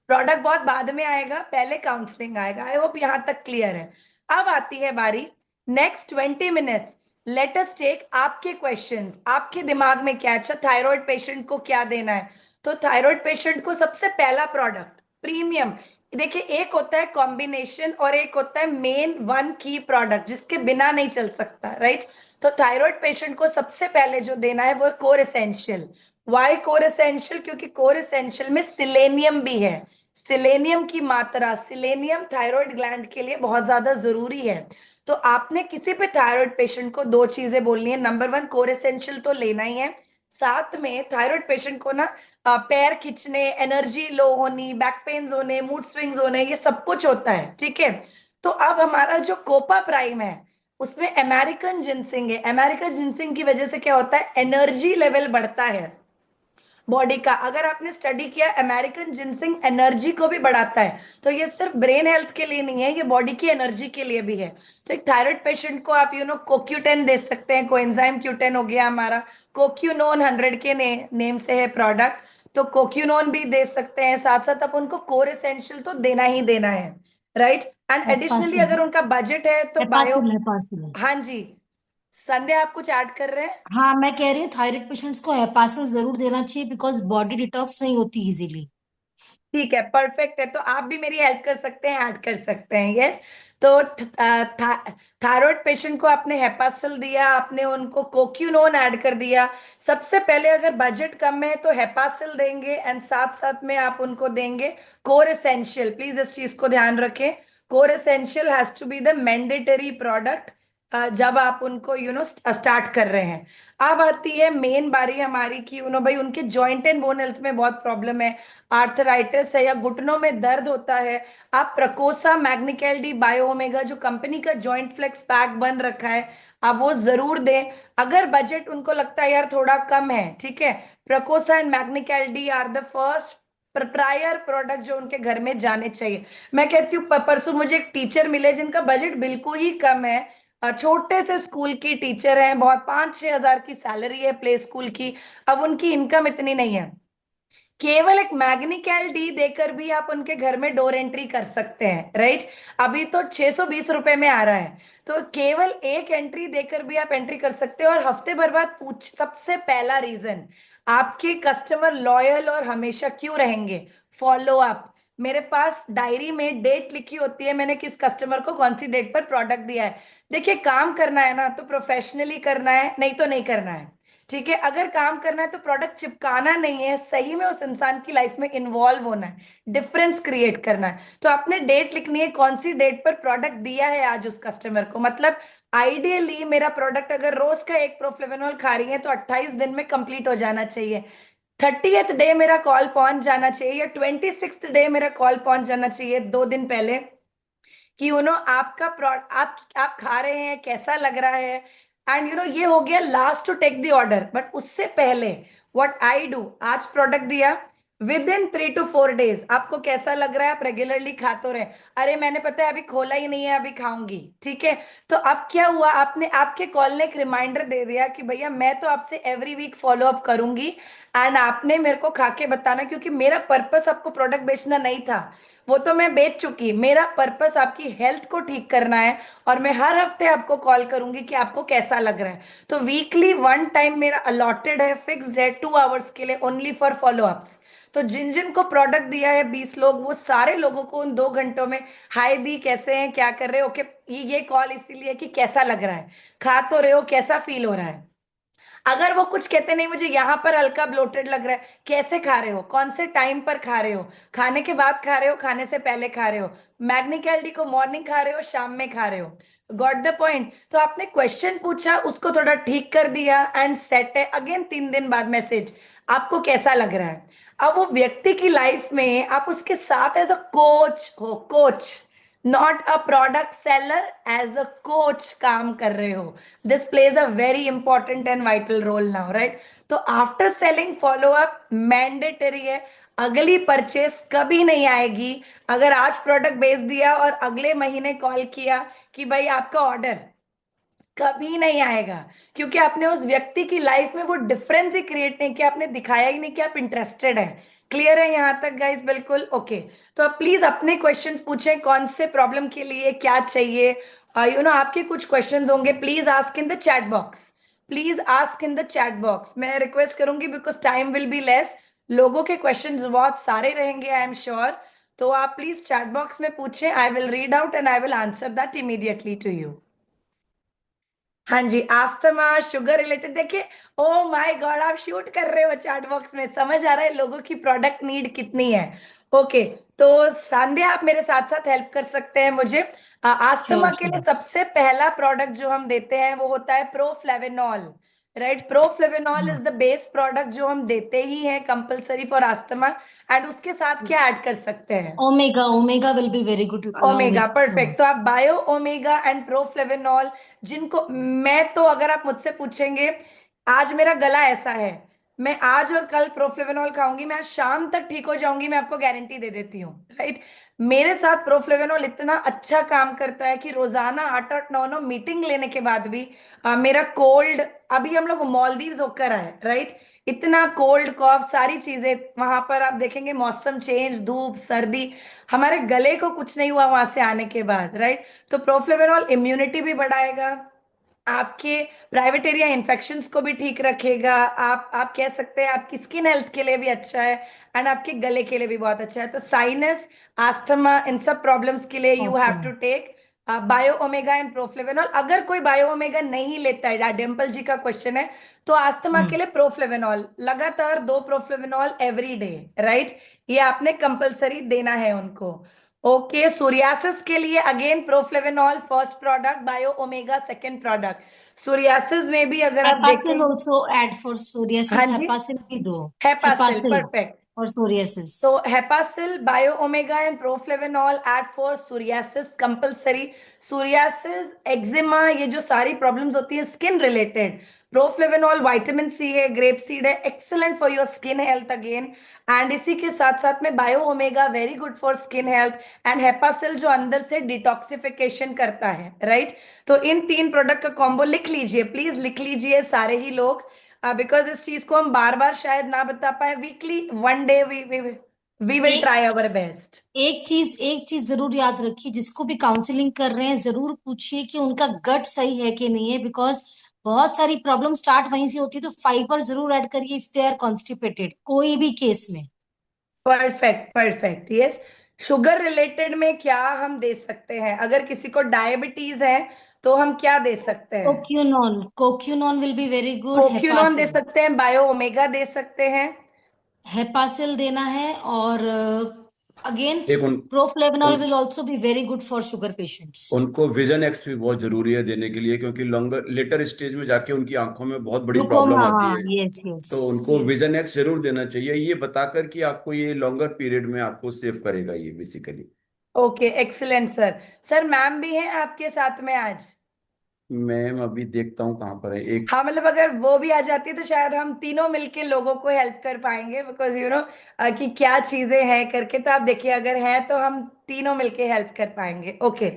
प्रोडक्ट बहुत बाद में आएगा, पहले काउंसलिंग आएगा। आई होप यहां तक क्लियर है। अब आती है बारी next 20 minutes. Let us take आपके क्वेश्चंस। आपके दिमाग में क्या है? अच्छा, थायराइड पेशेंट को क्या देना है? तो थायराइड पेशेंट को सबसे पहला प्रोडक्ट प्रीमियम। देखिए, एक होता है कॉम्बिनेशन और एक होता है मेन वन की प्रोडक्ट जिसके बिना नहीं चल सकता, राइट? तो थायराइड पेशेंट को सबसे पहले जो देना है वो core essential. Why core essential? क्योंकि कोर एसेंशियल में सिलेनियम भी है। सिलेनियम की मात्रा, सिलेनियम थायराइड ग्लैंड के लिए बहुत ज्यादा जरूरी है। तो आपने किसी पे थायराइड पेशेंट को दो चीजें बोलनी है। नंबर वन, कोर एसेंशियल तो लेना ही है। साथ में थायराइड पेशेंट को ना पैर खींचने, एनर्जी लो होनी, बैक पेन्स होने, मूड स्विंग्स होने, ये सब कुछ होता है, ठीक है? तो अब हमारा जो कोपा प्राइम है उसमें अमेरिकन जिनसिंग है। अमेरिकन जिनसिंग की वजह से क्या होता है? एनर्जी लेवल बढ़ता है बॉडी का। अगर आपने स्टडी किया, अमेरिकन जिनसिंग एनर्जी को भी बढ़ाता है। तो ये सिर्फ ब्रेन हेल्थ के लिए नहीं है, ये बॉडी की एनर्जी के लिए भी है। तो एक थायराइड पेशेंट को आप कोक्यूटेन दे सकते हैं। कोएंजाइम क्यूटेन हो गया हमारा। कोक्यूनोन 100 के नेम से है प्रोडक्ट, तो कोक्यूनोन भी दे सकते हैं। साथ साथ आप उनको कोर एसेंशियल तो देना ही देना है, राइट? एंड एडिशनली हेपासिल अगर उनका बजट है तो बायो। हेपासिल हेपासिल। हाँ जी, संध्या आप कुछ ऐड कर रहे हैं? हाँ, मैं कह रही हूँ थायराइड पेशेंट्स को हेपासिल जरूर देना चाहिए, बिकॉज बॉडी डिटॉक्स नहीं होती इजीली। ठीक है, परफेक्ट है। तो आप भी मेरी हेल्प कर सकते हैं, ऐड कर सकते हैं, यस। तो थायराइड पेशेंट को आपने हेपासिल दिया, आपने उनको कोक्यूनोन ऐड कर दिया। सबसे पहले अगर बजट कम है तो हेपासिल देंगे, एंड साथ साथ में आप उनको देंगे कोर एसेंशियल। प्लीज इस चीज को ध्यान रखें, core essential has to be the mandatory product जब आप उनको स्टार्ट कर रहे हैं। अब आती है मेन बारी हमारी कि भाई उनके जॉइंट एंड बोन हेल्थ में बहुत प्रॉब्लम है, आर्थराइटिस है या घुटनों में दर्द होता है। आप प्रकोसा मैग्निकल डी बायो ओमेगा जो कंपनी का जॉइंट फ्लेक्स पैक बन रखा है, आप वो जरूर दें। अगर बजट उनको लगता है यार थोड़ा कम है, ठीक है, Procosa and MagneCal D are the first prior product जो उनके घर में जाने चाहिए। मैं कहती हूँ, परसों मुझे एक टीचर मिले जिनका बजट बिल्कुल ही कम है। छोटे से स्कूल की टीचर हैं, बहुत 5-6 हजार की सैलरी है प्ले स्कूल की। अब उनकी इनकम इतनी नहीं है, केवल एक मैग्नीकैल डी देकर भी आप उनके घर में डोर एंट्री कर सकते हैं, राइट? अभी तो 620 रुपए में आ रहा है। तो केवल एक एंट्री देकर भी आप एंट्री कर सकते हो। और हफ्ते भर बाद पूछ, सबसे पहला रीजन आपके कस्टमर लॉयल और हमेशा क्यों रहेंगे? Follow up. मेरे पास डायरी में डेट लिखी होती है, मैंने किस कस्टमर को कौन सी डेट पर प्रोडक्ट दिया है। देखिए, काम करना है ना तो प्रोफेशनली करना है, नहीं तो नहीं करना है, ठीक है? अगर काम करना है तो प्रोडक्ट चिपकाना नहीं है, सही में उस इंसान की लाइफ में इन्वॉल्व होना है, डिफरेंस क्रिएट करना है। तो आपने डेट लिखनी है, कौन सी डेट पर प्रोडक्ट दिया है आज उस कस्टमर को। मतलब आइडियली मेरा प्रोडक्ट अगर रोज का एक प्रोफ्लेवेनॉल खा रही है तो 28 दिन में कंप्लीट हो जाना चाहिए। 30th डे मेरा कॉल पहुंच जाना चाहिए, या 26th डे मेरा कॉल पहुंच जाना चाहिए 2 दिन पहले कि आपका आप खा रहे हैं, कैसा लग रहा है। एंड ये हो गया last to take the order. But उससे पहले व्हाट आई डू, आज प्रोडक्ट दिया, विद इन 3 to 4 डेज आपको कैसा लग रहा है? आप रेगुलरली खा तो रहे, अरे मैंने पता है अभी खोला ही नहीं है, अभी खाऊंगी, ठीक है? तो अब क्या हुआ, आपने आपके कॉल ने एक रिमाइंडर दे दिया कि भैया मैं तो आपसे एवरी वीक फॉलो अप करूंगी, एंड आपने मेरे को खा के बताना, क्योंकि मेरा पर्पस आपको प्रोडक्ट बेचना नहीं था, वो तो मैं बेच चुकी। मेरा पर्पस आपकी हेल्थ को ठीक करना है, और मैं हर हफ्ते आपको कॉल करूंगी कि आपको कैसा लग रहा है। तो वीकली 1 टाइम मेरा अलॉटेड है, फिक्स्ड है, 2 आवर्स के लिए, ओनली फॉर फॉलो अप्स। तो जिन जिन को प्रोडक्ट दिया है 20 लोग, वो सारे लोगों को उन 2 घंटों में हाय दी, कैसे हैं, क्या कर रहे हो, ओके, ये कॉल इसीलिए कि कैसा लग रहा है, खा तो रहे हो, कैसा फील हो रहा है। अगर वो कुछ कहते नहीं, मुझे यहाँ पर हल्का ब्लोटेड लग रहा है, कैसे खा रहे हो, कौन से टाइम पर खा रहे हो, खाने के बाद खा रहे हो, खाने से पहले खा रहे हो, मैग्नीकैल्डी को मॉर्निंग खा रहे हो, शाम में खा रहे हो, गॉट द पॉइंट? तो आपने क्वेश्चन पूछा, उसको थोड़ा ठीक कर दिया, एंड सेट है अगेन 3 दिन बाद मैसेज, आपको कैसा लग रहा है? अब वो व्यक्ति की लाइफ में आप उसके साथ एज अ कोच हो, coach, not a product seller, as a coach काम कर रहे हो। This plays a very important and vital role now, right? तो after selling follow up mandatory है। अगली परचेस कभी नहीं आएगी अगर आज प्रोडक्ट बेच दिया और अगले महीने कॉल किया कि भाई आपका ऑर्डर, कभी नहीं आएगा, क्योंकि आपने उस व्यक्ति की लाइफ में वो डिफरेंस ही क्रिएट नहीं किया, आपने दिखाया ही नहीं कि आप इंटरेस्टेड हैं। क्लियर है यहाँ तक गाइस? बिल्कुल ओके। तो आप प्लीज अपने क्वेश्चंस पूछें, कौन से प्रॉब्लम के लिए क्या चाहिए। आपके कुछ क्वेश्चंस होंगे, please ask in the chat box. Please ask in the chat box, मैं रिक्वेस्ट करूंगी, because time will be less. लोगों के क्वेश्चंस बहुत सारे रहेंगे, आई एम श्योर। तो आप प्लीज चैट बॉक्स में पूछें, I will read out and I will answer that immediately to you. हाँ जी, आस्थमा, शुगर रिलेटेड, देखिए। ओ माय गॉड, आप शूट कर रहे हो चैट बॉक्स में, समझ आ रहा है लोगों की प्रोडक्ट नीड कितनी है। ओके। तो संध्या, आप मेरे साथ साथ हेल्प कर सकते हैं मुझे। श्योर आस्थमा के लिए श्योर। सबसे पहला प्रोडक्ट जो हम देते हैं वो होता है Proflavanol. Right, Proflavanol is the base product जो हम देते ही हैं कंपलसरी फॉर आस्थमा। एंड उसके साथ क्या ऐड कर सकते हैं? Omega, omega will be very good along omega, with perfect. तो आप बायो ओमेगा एंड प्रोफ्लेवेनॉल, जिनको मैं तो, अगर आप मुझसे पूछेंगे, आज मेरा गला ऐसा है, मैं आज और कल प्रोफ्लेवेनॉल खाऊंगी, मैं आज शाम तक ठीक हो जाऊंगी, मैं आपको गारंटी दे देती हूँ। राइट, मेरे साथ प्रोफ्लेवेनॉल इतना अच्छा काम करता है कि रोजाना 8-8 9-9 मीटिंग लेने के बाद भी मेरा कोल्ड, अभी हम लोग मालदीव्स होकर आए, राइट, इतना कोल्ड कॉफ सारी चीजें, वहां पर आप देखेंगे मौसम चेंज, धूप सर्दी, हमारे गले को कुछ नहीं हुआ वहां से आने के बाद। राइट, तो प्रोफ्लेवेनॉल इम्यूनिटी भी बढ़ाएगा, आपके प्राइवेट एरिया इन्फेक्शंस को भी ठीक रखेगा, आप कह सकते हैं आपकी स्किन हेल्थ के लिए भी अच्छा है, एंड आपके गले के लिए भी बहुत अच्छा है। तो साइनस, आस्थमा, इन सब प्रॉब्लम्स के लिए you okay. Have to take BiOmega and Proflavanol. अगर कोई बायो ओमेगा नहीं लेता है, डिम्पल जी का क्वेश्चन है, तो आस्थमा के लिए प्रोफ्लेवेनॉल, लगातार 2 प्रोफ्लेवेनॉल एवरी डे। राइट, ये आपने कंपलसरी देना है उनको। ओके, सोरियासिस के लिए again Proflavanol first product, BiOmega second product. Psoriasis में भी अगर आप हेपासिल देखें, ऑल्सो एड फॉर हाँ सोरियासिस, जी, हेपासिल भी दो। Hepasil, Hepasil perfect. और सोरियासिस। तो Hepasil, BiOmega and Proflavanol at for psoriasis compulsory. Psoriasis, eczema, ये जो सारी प्रॉब्लम्स होती है skin related, Proflavanol vitamin C है, ग्रेप सीड है, excellent for your skin health again. And इसी के साथ साथ में BiOmega very good for skin health, and Hepasil जो अंदर से डिटॉक्सिफिकेशन करता है। राइट, तो इन 3 प्रोडक्ट का कॉम्बो लिख लीजिए, प्लीज लिख लीजिए सारे ही लोग, बिकॉज इस चीज को हम बार बार शायद ना बता पाए। वीकली 1 डे वी विल एक ट्राई अवर बेस्ट। एक चीज जरूर याद रखिए, जिसको भी काउंसलिंग कर रहे हैं जरूर पूछिए कि उनका गट सही है कि नहीं है, बिकॉज बहुत सारी प्रॉब्लम स्टार्ट वहीं से होती है। तो फाइबर जरूर ऐड करिए इफ दे आर कॉन्स्टिपेटेड, कोई भी केस में। Perfect, perfect, yes. Sugar related में क्या हम दे सकते हैं? अगर किसी को डायबिटीज है तो हम क्या दे सकते हैं? कोक्यूनॉन, कोक्यूनॉन विल बी वेरी गुड। कोक्यूनॉन दे हेपासिल, सकते हैं, बायो ओमेगा दे सकते हैं। हेपासिल देना है। और अगेन एक उन, प्रोफ्लेवनॉल उन will also be very good for sugar patients. उनको विजन एक्स भी बहुत जरूरी है देने के लिए, क्योंकि लॉन्गर लेटर स्टेज में जाके उनकी आंखों में बहुत बड़ी प्रॉब्लम ग्लूकोमा, आती हाँ, है। यस यस तो उनको यस। विजन एक्स जरूर देना चाहिए, ये बताकर कि आपको ये लॉन्गर पीरियड में आपको सेव करेगा ये basically. Okay, excellent sir. Sir, ma'am भी हैं आपके साथ में आज? मैम अभी देखता हूँ कहाँ पर है एक। हाँ, मतलब अगर वो भी आ जाती है तो शायद हम तीनों मिलके लोगों को हेल्प कर पाएंगे, बिकॉज कि क्या चीजें हैं करके। तो आप देखिए, अगर है तो हम तीनों मिलके हेल्प कर पाएंगे। ओके,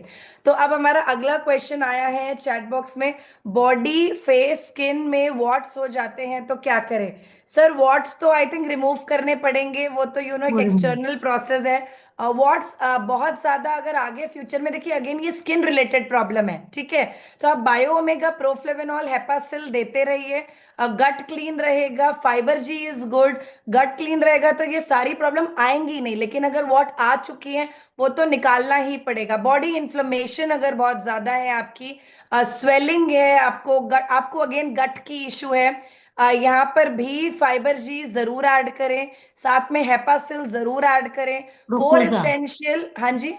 तो अब हमारा अगला क्वेश्चन आया है चैट बॉक्स में, बॉडी फेस स्किन में वॉट्स हो जाते हैं तो क्या करें? सर, वॉट्स तो आई थिंक रिमूव करने पड़ेंगे, वो तो एक एक्सटर्नल प्रोसेस है। वॉट्स बहुत ज्यादा अगर आगे फ्यूचर में, देखिए अगेन ये स्किन रिलेटेड प्रॉब्लम है, ठीक है। तो आप बायो ओमेगा, प्रोफ्लेवेनॉल, हेपासिल देते रहिए, गट क्लीन रहेगा, fibre G is good, gut clean रहेगा तो ये सारी प्रॉब्लम आएंगी नहीं। लेकिन अगर वॉट आ चुकी है वो तो निकालना ही पड़ेगा। बॉडी इन्फ्लेमेशन अगर बहुत ज्यादा है आपकी, स्वेलिंग है, आपको अगेन गट की इशू है, यहाँ पर भी फाइबर जी जरूर ऐड करें, साथ में हेपासिल जरूर ऐड करें। कोर ग्लूकोजा, एसेंशियल, हाँ जी,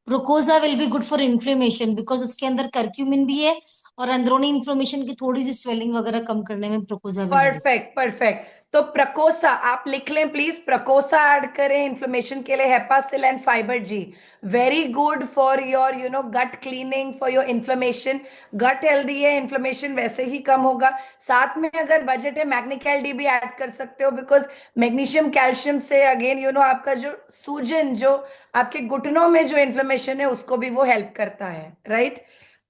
ग्लूकोजा will be good for inflammation, because उसके अंदर करक्यूमिन भी है। और अंदरूनी इन्फ्लेमेशन की थोड़ी सी स्वेलिंग वगैरह कम करने में ग्लूकोजा विल हेल्प। Perfect, perfect. तो प्रकोसा आप लिख लें प्लीज, प्रकोसा ऐड करें इन्फ्लेमेशन के लिए, Hepasil and Fibergy, very good for your gut cleaning, for your inflammation. Gut healthy है, इन्फ्लेमेशन वैसे ही कम होगा। साथ में अगर बजट है, मैग्नीकैल डी भी ऐड कर सकते हो, बिकॉज मैग्नीशियम कैल्शियम से अगेन आपका जो सूजन, जो आपके घुटनों में जो इन्फ्लेमेशन है उसको भी वो हेल्प करता है। राइट,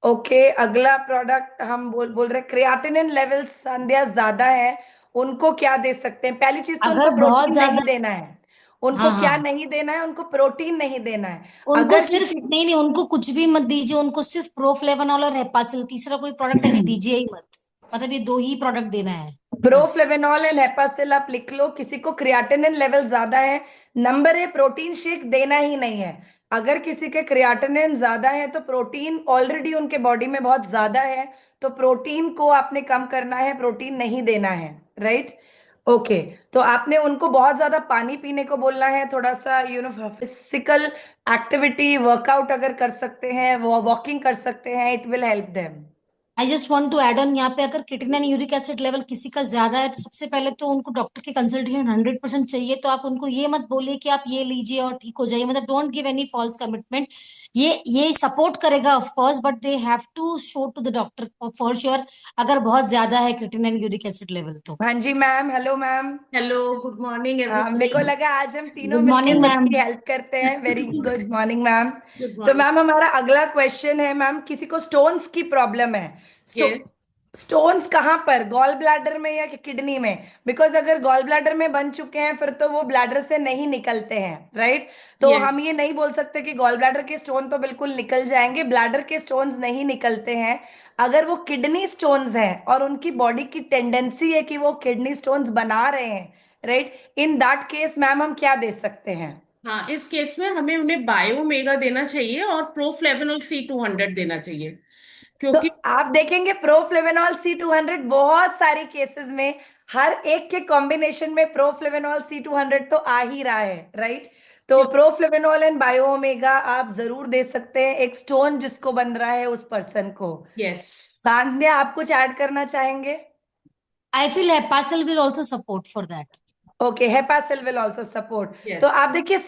ओके, अगला प्रोडक्ट हम बोल रहे क्रिएटिनिन लेवल्स संध्या ज्यादा है, उनको क्या दे सकते हैं? पहली चीज तो अगर उनको बहुत प्रोटीन नहीं ज्यादा, देना है। उनको हाँ क्या हाँ, नहीं देना है? उनको प्रोटीन नहीं देना है। उनको अगर सिर्फ किसी नहीं नहीं, उनको कुछ भी मत दीजिए, उनको सिर्फ प्रोफ्लेवनॉल और हेपासिल, तीसरा कोई प्रोडक्ट अभी दीजिए ही मत। मतलब ये दो ही प्रोडक्ट देना है बस। प्रोफ्लेवेनॉल एंड हेपासिल आप लिख लो। किसी को क्रिएटिनिन लेवल ज्यादा है, नंबर है, प्रोटीन शेक देना ही नहीं है। अगर किसी के क्रिएटिनिन ज्यादा है तो प्रोटीन ऑलरेडी उनके बॉडी में बहुत ज्यादा है, तो प्रोटीन को आपने कम करना है, प्रोटीन नहीं देना है। Right, okay. तो आपने उनको बहुत ज्यादा पानी पीने को बोलना है, थोड़ा सा फिजिकल एक्टिविटी वर्कआउट अगर कर सकते हैं, वो वॉकिंग कर सकते हैं, it will help them. I just want to add on, यहाँ पे अगर किटने यूरिक एसिड लेवल किसी का ज्यादा है तो सबसे पहले तो उनको डॉक्टर की कंसल्टेशन 100% चाहिए। तो आप उनको ये मत बोलिए कि आप ये लीजिए और ठीक हो जाइए, मतलब don't give any false commitment. ये सपोर्ट करेगा of course, but they have to show to the doctor for sure अगर बहुत ज्यादा है क्रिटिनिन यूरिक एसिड लेवल तो। हाँ जी ma'am, hello ma'am. Hello, good morning मेरे को एवरीबॉडी। लगा आज हम तीनों गुड मिलके मॉर्निंग मैम। सबकी हेल्प करते हैं। Very good morning ma'am. Good तो मॉर्निंग। मैम हमारा अगला क्वेश्चन है, मैम किसी को स्टोन्स की प्रॉब्लम है। ये स्टोन्स कहाँ पर, गॉल ब्लैडर में या किडनी में? बिकॉज अगर गॉल ब्लैडर में बन चुके हैं फिर तो वो ब्लैडर से नहीं निकलते हैं, राइट? तो ये हम ये नहीं बोल सकते कि गॉल ब्लैडर के स्टोन तो बिल्कुल निकल जाएंगे, ब्लैडर के स्टोन्स नहीं निकलते हैं। अगर वो किडनी स्टोन्स हैं और उनकी बॉडी की टेंडेंसी है कि वो किडनी स्टोन्स बना रहे हैं, right, in that case ma'am हम क्या दे सकते हैं? हाँ, इस केस में हमें उन्हें बायोमेगा देना चाहिए और प्रोफ्लेवनॉल C200 देना चाहिए, तो क्योंकि आप देखेंगे प्रोफ्लेवेनॉल C200 बहुत सारी केसेस में हर एक के कॉम्बिनेशन में प्रोफ्लेवेनॉल C200 तो आ ही रहा है, राइट? तो क्यों प्रोफ्लेवेनॉल एंड बायोओमेगा आप जरूर दे सकते हैं एक स्टोन जिसको बन रहा है उस पर्सन को। यस। सांध्या, आप कुछ ऐड करना चाहेंगे? I feel Hepasil will also support for that. Okay, Hepasil will also support. तो यस। आप देखिए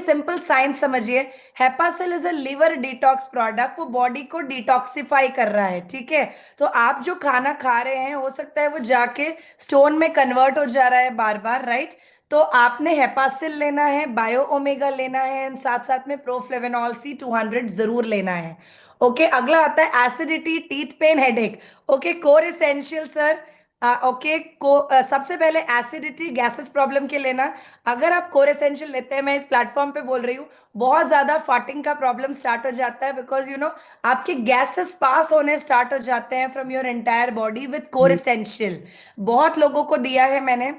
सिंपल साइंस समझिए। Hepasil is a liver detox product, वो बॉडी को डिटॉक्सिफाई कर रहा है, ठीक है? तो आप जो खाना खा रहे हैं हो सकता है वो जाके स्टोन में कन्वर्ट हो जा रहा है बार बार, राइट? तो आपने हेपासिल लेना है, बायो ओमेगा लेना है, and साथ साथ में प्रोफ्लेवेनॉल C200 जरूर लेना है। ओके, अगला आता है acidity, teeth pain, headache. Okay, core essential sir. Okay, सबसे पहले एसिडिटी गैसेस प्रॉब्लम के लेना। अगर आप कोर एसेंशियल लेते हैं, मैं इस प्लेटफॉर्म पे बोल रही हूँ, बहुत ज्यादा फार्टिंग का प्रॉब्लम स्टार्ट हो जाता है, बिकॉज आपके गैसेस पास होने स्टार्ट हो जाते हैं from your entire body with core essential. बहुत लोगों को दिया है मैंने।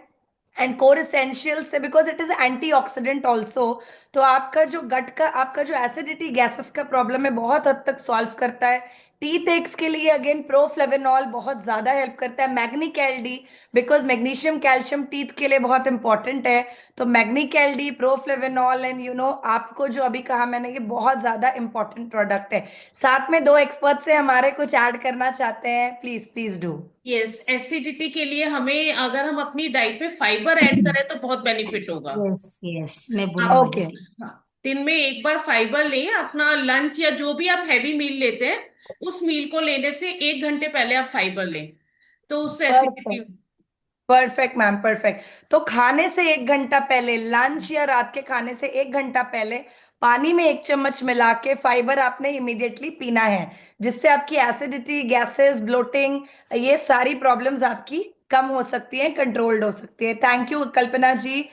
एंड कोर एसेंशियल से, because it is antioxidant also, तो आपका जो गट का, आपका जो एसिडिटी गैसेस का प्रॉब्लम है बहुत हद तक सॉल्व करता है। टीथ एक्स के लिए अगेन प्रोफ्लेवेनॉल बहुत ज्यादा हेल्प करता है, MagneCal D, because magnesium calcium teeth के लिए बहुत इंपॉर्टेंट है। तो मैग्नीक एलडी, प्रोफ्लेवेनॉल एंड आपको जो अभी कहा मैंने, ये बहुत ज्यादा इंपॉर्टेंट प्रोडक्ट है। साथ में दो एक्सपर्ट से हमारे कुछ ऐड करना चाहते हैं, please please do. Yes, acidity के लिए हमें, अगर हम अपनी डाइट पे फाइबर ऐड करें तो बहुत बेनिफिट होगा। यस यस, मैं बोलने आप, वाली ओके, थी। हाँ, दिन में एक बार फाइबर लें। अपना लंच या जो भी आप हैवी मील लेते हैं, उस मील को लेने से 1 घंटे पहले आप फाइबर लें, तो उससे acidity. Perfect, perfect ma'am, perfect. तो खाने से 1 घंटा पहले, लंच या रात के खाने से 1 घंटा पहले पानी में 1 चम्मच मिला के फाइबर आपने इमीडिएटली पीना है, जिससे आपकी एसिडिटी, गैसेस, ब्लोटिंग, ये सारी प्रॉब्लम्स आपकी कम हो सकती हैं, कंट्रोल्ड हो सकती है। Thank you Kalpana ji.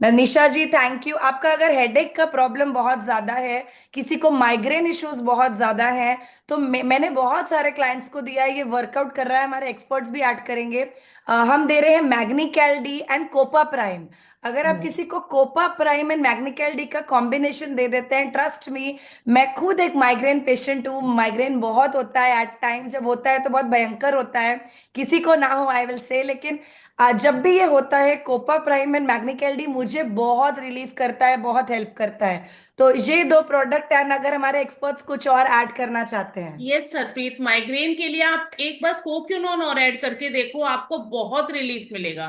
Nisha ji, thank you. आपका अगर हेडेक का प्रॉब्लम बहुत ज्यादा है, किसी को माइग्रेन इश्यूज बहुत ज्यादा है, तो मैंने बहुत सारे क्लाइंट्स को दिया है, ये वर्कआउट कर रहा है, हमारे एक्सपर्ट्स भी ऐड करेंगे। हम दे रहे हैं मैग्नीकैल डी एंड कोपा प्राइम। अगर आप यस। किसी को कोपा प्राइम एंड मैग्नीकैल डी का कॉम्बिनेशन दे देते हैं, ट्रस्ट मी, मैं खुद एक माइग्रेन पेशेंट हूँ, माइग्रेन बहुत होता है एट टाइम, जब होता है तो बहुत भयंकर होता है, किसी को ना हो आई विल से, लेकिन जब भी ये होता है कोपा प्राइम एंड मैग्नीकैल डी मुझे बहुत रिलीफ करता है, बहुत हेल्प करता है। तो ये दो प्रोडक्ट एंड अगर हमारे एक्सपर्ट्स कुछ और ऐड करना चाहते हैं। यस सरप्रीत, माइग्रेन के लिए आप एक बार कोक्यूनोन और ऐड करके देखो, आपको बहुत रिलीफ मिलेगा।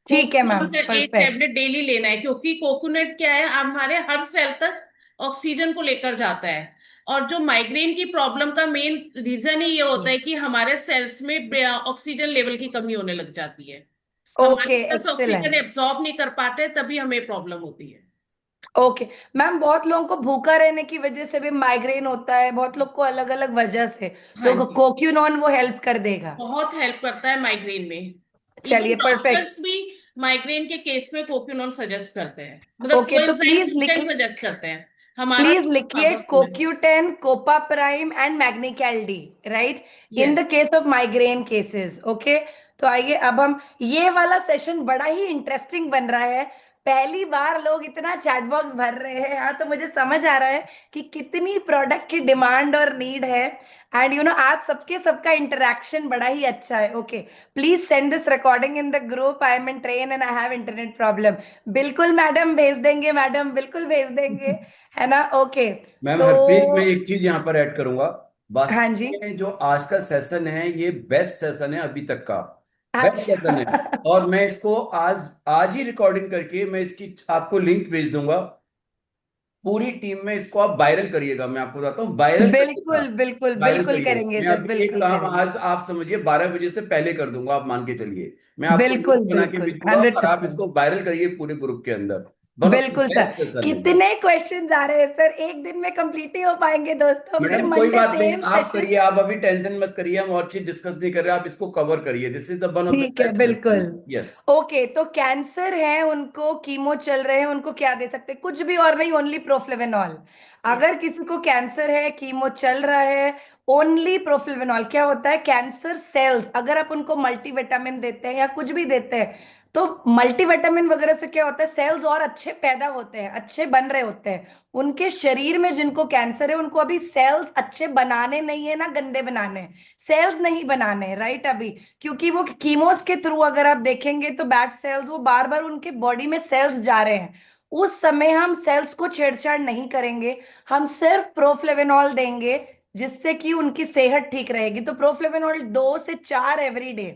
ठीक है मैम, कोक्यूनोन का एक परफेक्ट। टेबलेट डेली लेना है, क्योंकि कोकोनट क्या है, हमारे हर सेल तक ऑक्सीजन को लेकर जाता है। और जो माइग्रेन की प्रॉब्लम का मेन रीजन ही ये होता है कि हमारे सेल्स में ऑक्सीजन लेवल की कमी होने लग जाती है। हमारे okay, cells oxygen excellent. Absorb नहीं कर पाते, तभी हमें प्रॉब्लम होती है। ओके मैम, बहुत लोगों को भूखा रहने की वजह से भी माइग्रेन होता है, बहुत लोग को अलग अलग वजह से, हाँ तो जी, कोक्यूनॉन वो हेल्प कर देगा। बहुत हेल्प करता है माइग्रेन में। इवन चलिए परफेक्ट। डॉक्टर्स भी माइग्रेन के केस में कोक्यूनोन सजेस्ट करते हैं, मतलब ओके तो कोएंजाइम प्लीज लिख, q10 सजेस्ट करते हैं। हमारा प्लीज लिखिए पावरफुल है। CoQuinone, CopaPrime and MagneCal D, right, in yes. The case of migraine cases. Okay, तो आइए अब हम, ये वाला सेशन बड़ा ही इंटरेस्टिंग बन रहा है। पहली बार लोग इतना चैट बॉक्स भर रहे हैं, हाँ, तो मुझे समझ आ रहा है कि कितनी प्रोडक्ट की डिमांड और नीड है। एंड आज सबके सबका इंटरेक्शन बड़ा ही अच्छा है। Okay, please send this recording in the group, I am in train and I have internet problem. बिल्कुल मैडम भेज देंगे, मैडम बिल्कुल भेज देंगे, है ना। ओके, मैम तो हरप्रीत, मैं एक चीज यहाँ पर ऐड करूंगा। हाँ वास्तव जी, में जो आज का सेशन है ये बेस्ट सेशन है अभी तक का, बेस्ट सेशन है। अच्छा और मैं इसको आज आज ही रिकॉर्डिंग करके मैं इसकी आपको लिंक भेज दूंगा। पूरी टीम में इसको आप वायरल करिएगा, मैं आपको बताता हूँ, वायरल करिएगा, बिल्कुल बिल्कुल वायरल बिल्कुल करिए। करेंगे मैं सर, अभी एक बिल्कुल काम करेंगे। आज आप समझिए 12 बजे से पहले कर दूंगा, आप मान के चलिए। मैं आपको लिंक बिल्कुल बना के बिल्कुल भेजूंगा और आप 100%। इसको वायरल करिए पूरे ग्रुप के अंदर। वन ऑफ द बिल्कुल सर। बेस्ट सेशन है। कितने क्वेश्चन आ रहे हैं सर, एक दिन में कंप्लीट ही हो पाएंगे दोस्तों, फिर मैडम कोई मंडे बात नहीं, सेम आप सेशन। करिए, आप अभी टेंशन मत करिए, हम और चीज डिस्कस नहीं कर रहे, आप इसको कवर करिए। This is the one of the ठीक है, बेस्ट बिल्कुल। सेशन। यस। ओके, तो कैंसर है, उनको कीमो चल रहे हैं, उनको क्या दे सकते हैं? कुछ भी और नहीं, ओनली प्रोफ्लेवेनॉल। अगर किसी को कैंसर है, कीमो चल रहा है, ओनली प्रोफ्लेवेनॉल। क्या होता है, कैंसर सेल्स अगर आप उनको मल्टीविटामिन देते हैं या कुछ भी देते हैं, तो मल्टीविटामिन वगैरह से क्या होता है, सेल्स और अच्छे पैदा होते हैं, अच्छे बन रहे होते हैं। उनके शरीर में जिनको कैंसर है, उनको अभी सेल्स अच्छे बनाने नहीं है ना, गंदे बनाने, सेल्स नहीं बनाने, राइट अभी। क्योंकि वो कीमोस के थ्रू अगर आप देखेंगे तो बैड सेल्स वो बार बार उनके बॉडी में सेल्स जा रहे हैं, उस समय हम सेल्स को छेड़छाड़ नहीं करेंगे, हम सिर्फ प्रोफ्लेवेनॉल देंगे, जिससे कि उनकी सेहत ठीक रहेगी। तो प्रोफ्लेवेनॉल 2 से 4 every day,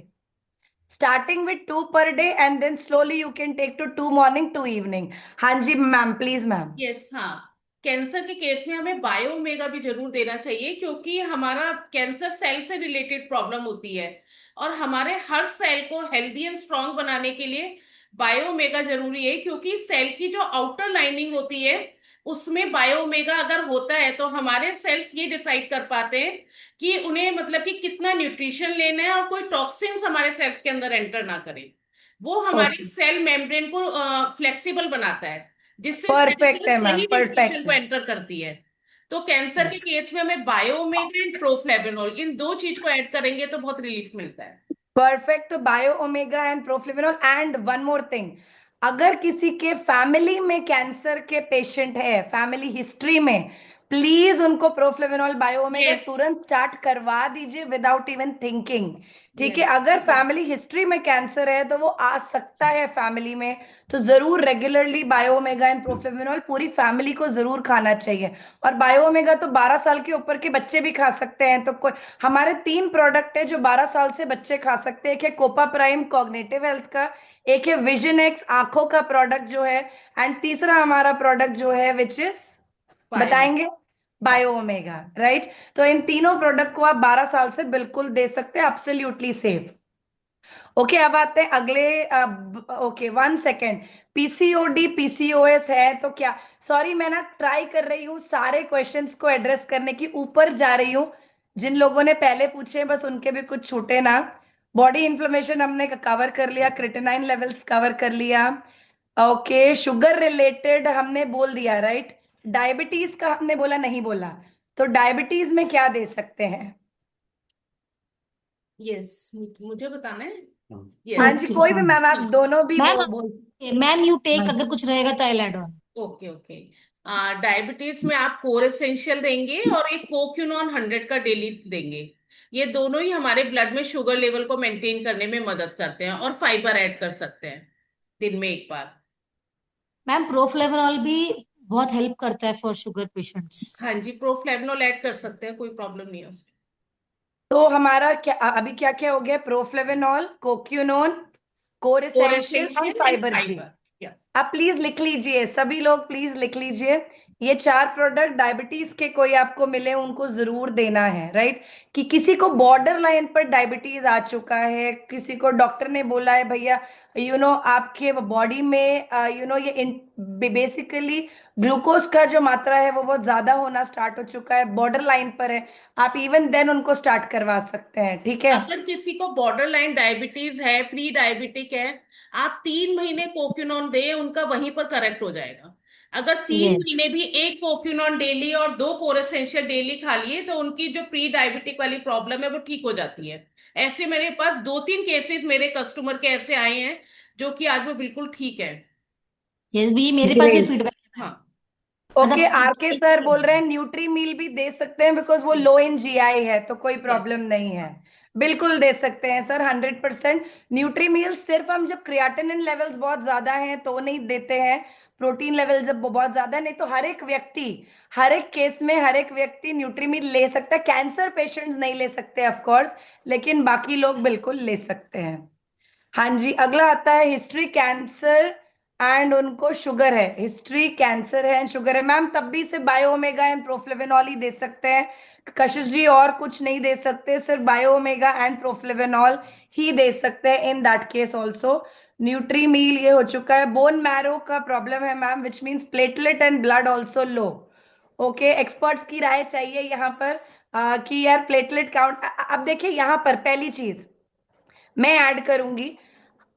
starting with 2 per day and then slowly you can take to 2 morning 2 evening. हाँ जी मैम, प्लीज मैम। यस, हाँ। कैंसर के केस में हमें बायो ओमेगा भी जरूर देना चाहिए, क्योंकि हमारा कैंसर सेल से रिलेटेड प्रॉब्लम होती है, और हमारे हर सेल को हेल्दी एंड स्ट्रांग बनाने के लिए बायो ओमेगा जरूरी है। क्योंकि सेल की जो आउटर लाइनिंग होती है, उसमें बायो ओमेगा अगर होता है तो हमारे सेल्स ये डिसाइड कर पाते हैं कि उन्हें, मतलब कि कितना न्यूट्रिशन लेना है, और कोई टॉक्सिन्स हमारे सेल्स के अंदर एंटर ना करे। वो हमारी ओके, सेल मेम्ब्रेन को फ्लेक्सिबल बनाता है, जिससे परफेक्ट सेल्स है मैम, सही न्यूट्रिशन परफेक्ट को है। एंटर करती है। तो कैंसर के Yes. केस में हमें बायोओमेगा एंड प्रोफ्लेवेनॉल, इन दो चीज को ऐड करेंगे तो बहुत रिलीफ मिलता है। परफेक्ट, तो BiOmega and Proflavanol and one more thing, अगर किसी के फैमिली में कैंसर के पेशेंट है, फैमिली हिस्ट्री में, प्लीज उनको प्रोफ्लेवेनॉल बायो ओमेगा यस। तुरंत स्टार्ट करवा दीजिए विदाउट इवन थिंकिंग। ठीक है, यस। अगर फैमिली हिस्ट्री में कैंसर है तो वो आ सकता है फैमिली में, तो जरूर रेगुलरली बायो ओमेगा एंड प्रोफ्लेवेनॉल पूरी फैमिली को जरूर खाना चाहिए। और बायो ओमेगा तो 12 साल के ऊपर के बच्चे भी खा सकते हैं, तो कोई, हमारे 3 प्रोडक्ट है जो 12 साल से बच्चे खा सकते हैं। एक है कोपा प्राइम कॉग्निटिव हेल्थ का, एक है विजन एक्स आंखों का प्रोडक्ट जो है, एंड तीसरा हमारा प्रोडक्ट जो है विच इज, बायो। बताएंगे, बायो ओमेगा, राइट। तो इन तीनों प्रोडक्ट को आप 12 साल से बिल्कुल दे सकते हैं, एब्सोल्युटली सेफ। ओके, अब आते हैं अगले। ओके 1 सेकेंड, पीसीओडी पीसीओएस है तो क्या, सॉरी मैं ना ट्राई कर रही हूँ सारे क्वेश्चंस को एड्रेस करने की, ऊपर जा रही हूँ, जिन लोगों ने पहले पूछे हैं बस उनके भी कुछ छूटे ना। बॉडी इन्फ्लेमेशन हमने कवर कर लिया, क्रिटेनाइन लेवल्स कवर कर लिया। ओके, शुगर रिलेटेड हमने बोल दिया, राइट। डायबिटीज का हमने बोला नहीं बोला, तो डायबिटीज में क्या दे सकते हैं? यस, मुझे बताना है। हाँ यस। जी, ओके कोई भी हाँ मैम, आप दोनों भी मैम, बोल। मैम यू टेक, हाँ अगर कुछ रहेगा तो I add on. Okay, okay. Diabetes में आप कोर एसेंशियल देंगे, और एक कोक्यूनॉन 100 का डेली देंगे। ये दोनों ही हमारे ब्लड में शुगर लेवल को मेंटेन करने में मदद करते हैं, और फाइबर ऐड कर सकते हैं दिन में एक बार। मैम प्रोफ्लेवनॉल भी बहुत हेल्प करता है फॉर शुगर पेशेंट्स। हाँ जी, प्रोफ्लेवनोल ऐड कर सकते हैं, कोई प्रॉब्लम नहीं है उसमें। तो हमारा क्या अभी क्या क्या हो गया, Proflavanol, CoQuinone, Core Core Essentials and Essentials and Fibergy. Fibre. या। आप प्लीज लिख लीजिए, सभी लोग प्लीज लिख लीजिए, ये 4 प्रोडक्ट डायबिटीज के कोई आपको मिले उनको जरूर देना है, राइट? कि किसी को बॉर्डर लाइन पर डायबिटीज आ चुका है, किसी को डॉक्टर ने बोला है भैया आपके बॉडी में ये बेसिकली ग्लूकोज का जो मात्रा है वो बहुत ज्यादा होना स्टार्ट हो चुका है, बॉर्डर लाइन पर है, आप इवन देन उनको स्टार्ट करवा सकते हैं, ठीक है? अगर किसी को बॉर्डर लाइन डायबिटीज है, प्री डायबिटिक है, आप 3 महीने कोक्यूनॉन दे, उनका वहीं पर करेक्ट हो जाएगा। अगर 3 महीने यस, भी एक कोक्यूनॉन डेली और 2 कोर एसेंशियल डेली खा लिए तो उनकी जो प्री डायबिटिक वाली प्रॉब्लम है वो ठीक हो जाती है। ऐसे मेरे पास 2-3 केसेस मेरे कस्टमर के ऐसे आए हैं जो कि आज वो बिल्कुल ठीक है। यस, भी मेरे पास भी ग्रेट। फीडबैक है मैम। हाँ। ओके, मतलब आरके सर बोल रहे हैं न्यूट्री मील भी दे सकते हैं बिकॉज वो लो इन जीआई है, तो कोई यस। प्रॉब्लम नहीं है। बिल्कुल दे सकते हैं सर, 100%। न्यूट्री मील सिर्फ हम जब क्रिएटिनिन लेवल्स बहुत ज्यादा हैं तो नहीं देते हैं, प्रोटीन लेवल जब बहुत ज्यादा, नहीं तो हर एक केस में हर एक व्यक्ति न्यूट्री मील ले सकता है। कैंसर पेशेंट्स नहीं ले सकते ऑफ कोर्स, लेकिन बाकी लोग बिल्कुल ले सकते हैं। हाँ जी, अगला आता है हिस्ट्री कैंसर एंड उनको शुगर है, हिस्ट्री कैंसर है एंड शुगर है। मैम तब भी सिर्फ बायो ओमेगा एंड प्रोफ्लेवेनॉल ही दे सकते हैं, कशिश जी और कुछ नहीं दे सकते, सिर्फ बायो ओमेगा एंड प्रोफ्लेवेनॉल ही दे सकते हैं in that case also. Nutrimeal ये हो चुका है। बोन मैरो का प्रॉब्लम है ma'am, which means platelet and blood also low. Okay, experts की राय चाहिए यहाँ पर कि यार प्लेटलेट काउंट। अब देखिए यहाँ पर पहली चीज मैं ऐड करूंगी,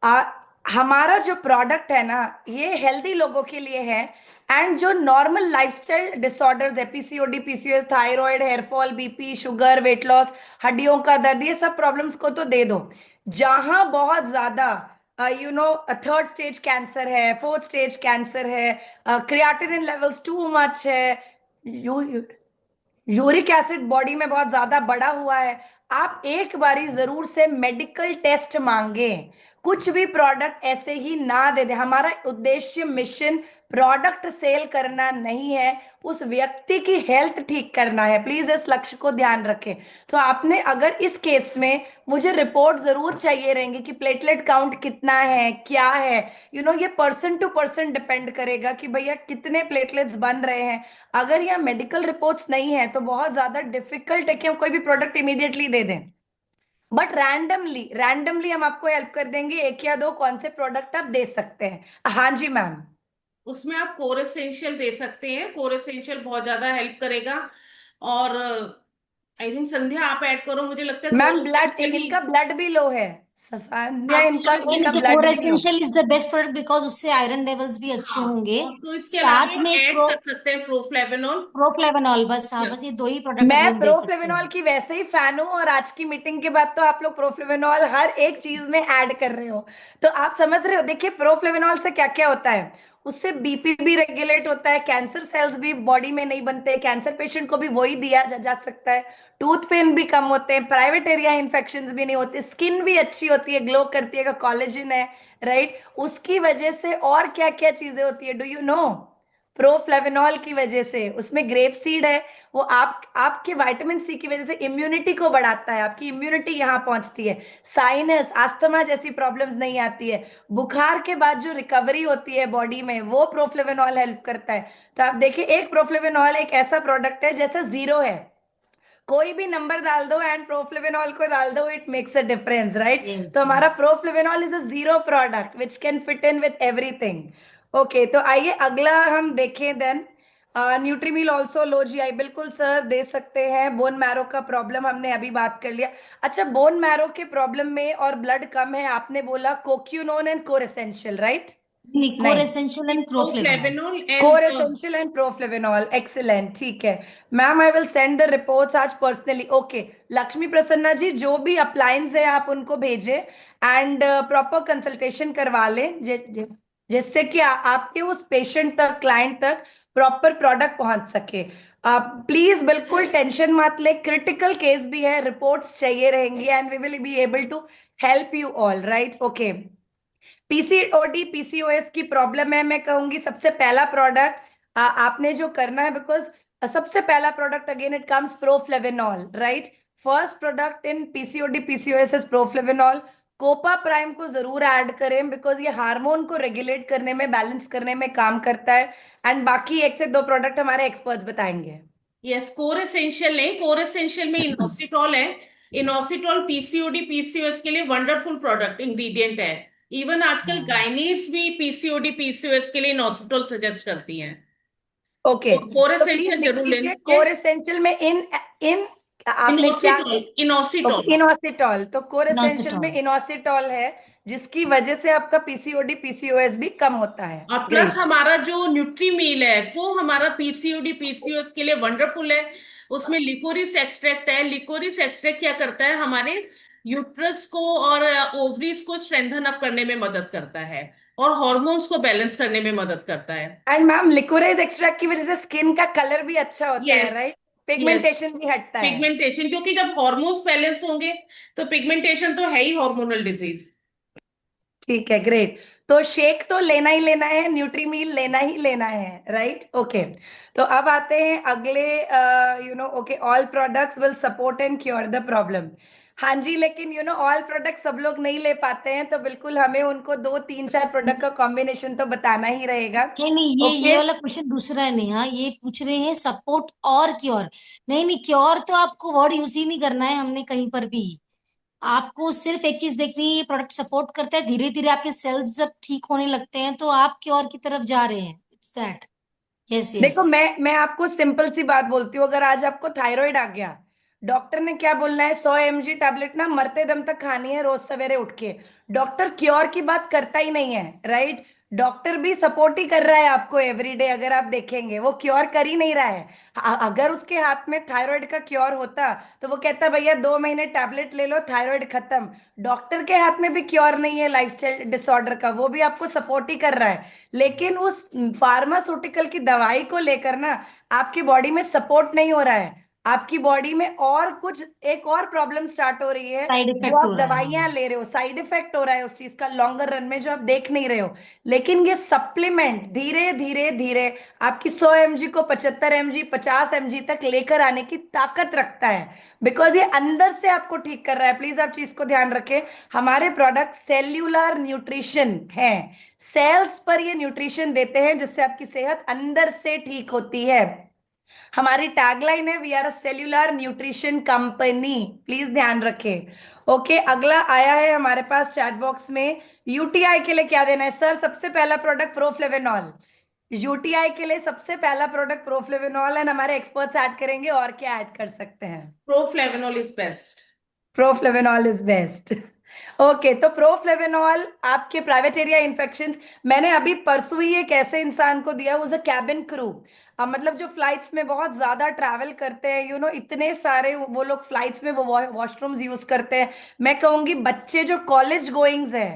आ, हमारा जो प्रोडक्ट है ना ये हेल्दी लोगों के लिए है, एंड जो नॉर्मल लाइफस्टाइल डिसऑर्डर्स है, PCOD, PCOS, thyroid, hair fall, BP, sugar, weight loss, हड्डियों का दर्द, ये सब प्रॉब्लम्स को तो दे दो। जहां बहुत ज्यादा थर्ड स्टेज कैंसर है, फोर्थ स्टेज कैंसर है, क्रिएटिनिन लेवल्स टू मच है, यूरिक एसिड बॉडी में बहुत ज्यादा बढ़ा हुआ है, आप एक बारी जरूर से मेडिकल टेस्ट मांगे। कुछ भी प्रोडक्ट ऐसे ही ना दे दे। हमारा उद्देश्य मिशन प्रोडक्ट सेल करना नहीं है, उस व्यक्ति की हेल्थ ठीक करना है। प्लीज इस लक्ष्य को ध्यान रखें। तो आपने अगर इस केस में मुझे रिपोर्ट जरूर चाहिए रहेंगी कि प्लेटलेट काउंट कितना है, क्या है, ये पर्सन टू पर्सन डिपेंड करेगा कि भैया कितने प्लेटलेट्स बन रहे हैं। अगर यहाँ मेडिकल रिपोर्ट्स नहीं है तो बहुत ज्यादा डिफिकल्ट है कि हम कोई भी प्रोडक्ट इमीडिएटली दे दें, बट रैंडमली हम आपको हेल्प कर देंगे, एक या दो कौन से प्रोडक्ट आप दे सकते हैं। हाँ जी मैम। उसमें आप कोर एसेंशियल दे सकते हैं, कोर एसेंशियल बहुत ज्यादा हेल्प करेगा। और आई थिंक संध्या आप ऐड करो, मुझे लगता है कोर मैम ब्लड, एसेंशियल ही। इनका ब्लड भी लो है, संध्या, हाँ, इनका कोर इनका देखिए, ब्लड कोर भी low. Essentials is the best product because उससे आयरन लेवल्स भी अच्छे हाँ, होंगे। और तो इसके अलावा साथ में ऐड कर सकते हैं प्रोफ्लेवेनॉल। प्रोफ्लेवेनॉल, बस हाँ, बस ये 2 ही प्रोडक्ट अभी मैं हम दे सकते प्रोफ्लेवेनॉल हैं। की वैसे ही फैन हूँ, और आज की मीटिंग के बाद तो आप लोग प्रोफ्लेवेनॉल हर एक चीज में ऐड कर रहे हो, तो आप समझ रहे हो। देखिए प्रोफ्लेवेनॉल से क्या क्या होता है, उससे बीपी भी रेगुलेट होता है, कैंसर सेल्स भी बॉडी में नहीं बनते, कैंसर पेशेंट को भी वही दिया जा सकता है, टूथ पेन भी कम होते हैं, प्राइवेट एरिया इन्फेक्शन भी नहीं होते, स्किन भी अच्छी होती है, ग्लो करती है, कॉलेजन है, राइट? उसकी वजह से और क्या क्या चीजें होती है, डू यू नो? प्रोफ्लेवेनॉल की वजह से, उसमें ग्रेप सीड है, वो आपके विटामिन सी की वजह से इम्यूनिटी को बढ़ाता है, आपकी इम्यूनिटी यहाँ पहुंचती है, साइनस, अस्थमा जैसी प्रॉब्लम्स नहीं आती है, बुखार के बाद जो रिकवरी होती है बॉडी में वो प्रोफ्लेवेनॉल हेल्प करता है। तो आप देखिए, एक प्रोफ्लेवेनॉल एक ऐसा प्रोडक्ट है जैसे जीरो है, कोई भी नंबर डाल दो एंड प्रोफ्लेवेनॉल को डाल दो, it makes a difference, right? Yes, तो हमारा yes. Proflavanol is a zero product which can fit in with everything. Okay, तो आइए अगला हम देखें then. Nutrimeal also low GI, बिल्कुल सर दे सकते हैं। बोन मैरो का प्रॉब्लम हमने अभी बात कर लिया। अच्छा, बोन मैरो के प्रॉब्लम में और ब्लड कम है, आपने बोला CoQuinone and Core Essentials, right? नहीं, कोर नहीं, Essentials and Proflavanol. Proflavanol Core and Essentials and Proflavanol, excellent, ठीक है ma'am, I will send the reports आज पर्सनली। ओके, लक्ष्मी प्रसन्ना जी, जो भी अप्लायंस है आप उनको भेजें एंड प्रॉपर कंसल्टेशन करवा लें, जिससे कि आपके उस पेशेंट तक, क्लाइंट तक प्रॉपर प्रोडक्ट पहुंच सके। आप प्लीज बिल्कुल टेंशन मत ले, क्रिटिकल केस भी है, रिपोर्ट्स चाहिए रहेंगी and we will be able to help you all, right? Okay, PCOD, PCOS की प्रॉब्लम है, मैं कहूंगी सबसे पहला प्रोडक्ट आपने जो करना है, बिकॉज सबसे पहला product again it comes Proflavanol, right? First product in PCOD, PCOS is Proflavanol. CopaPrime को जरूर ऐड करें, बिकॉज ये हार्मोन को रेगुलेट करने में, बैलेंस करने में काम करता है। एंड बाकी 1 से 2 प्रोडक्ट हमारे एक्सपर्ट्स बताएंगे। यस, कोर एसेंशियल नहीं, कोर एसेंशियल में इनोसिटॉल है। इनोसिटॉल पीसीओडी पीसीओएस के लिए वंडरफुल प्रोडक्ट इंग्रेडिएंट है। इवन आजकल गाइनीज भी पीसीओडी पीसीओएस के लिए इनोसिटॉल सजेस्ट करती हैं। ओके, तो कोर तो प्लीज एसेंशियल लिख जरूर लीजिए, लेनी है। कोर एसेंशियल में इन इन आपने क्या, इनोसिटॉल, इनोसिटॉल। इनोसिटॉल, तो कोर एसेंशियल में नॉसिटॉल। इनोसिटॉल है, जिसकी वजह से आपका पीसीओडी पीसीओएस भी कम होता है। और प्लस ग्रेट। हमारा जो न्यूट्री मील है वो हमारा पीसीओडी पीसीओएस के लिए वंडरफुल है। उसमें लिकोरिस एक्सट्रैक्ट है। लिकोरिस एक्सट्रैक्ट क्या करता है, हमारे यूट्रस को और ओवरीज को स्ट्रेंथन अप करने में मदद करता है, और हॉर्मोन्स को बैलेंस करने में मदद करता है। एंड मैम, लिकोराइज एक्सट्रैक्ट की वजह से स्किन का कलर भी अच्छा होता है, यस। राइट? यस, पिगमेंटेशन भी हटता है। पिगमेंटेशन, क्योंकि जब हॉर्मोन्स बैलेंस होंगे तो पिगमेंटेशन तो है ही हार्मोनल डिजीज। ठीक है, ग्रेट। तो शेक तो लेना ही लेना है, न्यूट्री मील लेना ही लेना है, राइट? ओके, तो अब आते हैं अगले, okay, all products will support and cure the problem. हाँ जी, लेकिन ऑल प्रोडक्ट सब लोग नहीं ले पाते हैं, तो बिल्कुल हमें उनको 2 3 4 प्रोडक्ट का कॉम्बिनेशन तो बताना ही रहेगा। नहीं नहीं, ये ओके, वाला क्वेश्चन दूसरा है नेहा। ये पूछ रहे हैं सपोर्ट और क्योर। नहीं नहीं, क्योर तो आपको वर्ड यूज ही नहीं करना है हमने कहीं पर भी। आपको सिर्फ एक चीज देखनी है, ये प्रोडक्ट सपोर्ट करता है, धीरे धीरे आपके सेल्स जब ठीक होने लगते हैं तो आप क्योर की तरफ जा रहे हैं। It's that. यस देखो, यस। मैं आपको सिंपल सी बात बोलती हूँ। अगर आज आपको थायराइड आ गया, डॉक्टर ने क्या बोलना है, 100 mg टैबलेट ना मरते दम तक खानी है रोज सवेरे उठ के। डॉक्टर क्योर की बात करता ही नहीं है, राइट? डॉक्टर भी सपोर्ट ही कर रहा है आपको एवरीडे। अगर आप देखेंगे, वो क्योर कर ही नहीं रहा है। अगर उसके हाथ में थायराइड का क्योर होता, तो वो कहता भैया 2 महीने टैबलेट ले लो, थायराइड खत्म। डॉक्टर के हाथ में भी क्योर नहीं है लाइफस्टाइल डिसऑर्डर का, वो भी आपको सपोर्ट ही कर रहा है। लेकिन उस फार्मास्यूटिकल की दवाई को लेकर ना, आपकी बॉडी में सपोर्ट नहीं हो रहा है। आपकी बॉडी में और कुछ, एक और प्रॉब्लम स्टार्ट हो रही है। साइड जो इफेक्ट आप हो रहा है, दवाइयां हाँ। ले रहे हो, साइड इफेक्ट हो रहा है उस चीज का लॉन्गर रन में, जो आप देख नहीं रहे हो। लेकिन ये सप्लीमेंट धीरे धीरे धीरे आपकी 100 mg को 75 mg 50 mg तक लेकर आने की ताकत रखता है, बिकॉज ये अंदर से आपको ठीक कर रहा है। प्लीज आप चीज को ध्यान रखें, हमारे प्रोडक्ट सेल्यूलर न्यूट्रिशन है। सेल्स पर ये न्यूट्रिशन देते हैं, जिससे आपकी सेहत अंदर से ठीक होती है। हमारी टैगलाइन है, we are a cellular nutrition company. Please ध्यान रखें। ओके, अगला आया है हमारे पास चैट बॉक्स में, यूटीआई के लिए क्या देना है सर? सबसे पहला प्रोडक्ट प्रोफ्लेवेनॉल। यूटीआई के लिए सबसे पहला प्रोडक्ट प्रोफ्लेवेनॉल है। हमारे एक्सपर्ट्स ऐड करेंगे, और क्या ऐड कर सकते हैं? Proflavanol is best. Proflavanol is best. Okay, तो प्रोफ्लेवेनॉल आपके प्राइवेट एरिया इन्फेक्शंस, मैंने अभी परसों ही एक ऐसे इंसान को दिया, वो कैबिन क्रू। मतलब जो फ्लाइट्स में बहुत ज्यादा ट्रैवल करते हैं, इतने सारे वो लोग फ्लाइट्स में वो वॉशरूम्स यूज करते हैं। मैं कहूंगी बच्चे जो कॉलेज गोइंग्स है,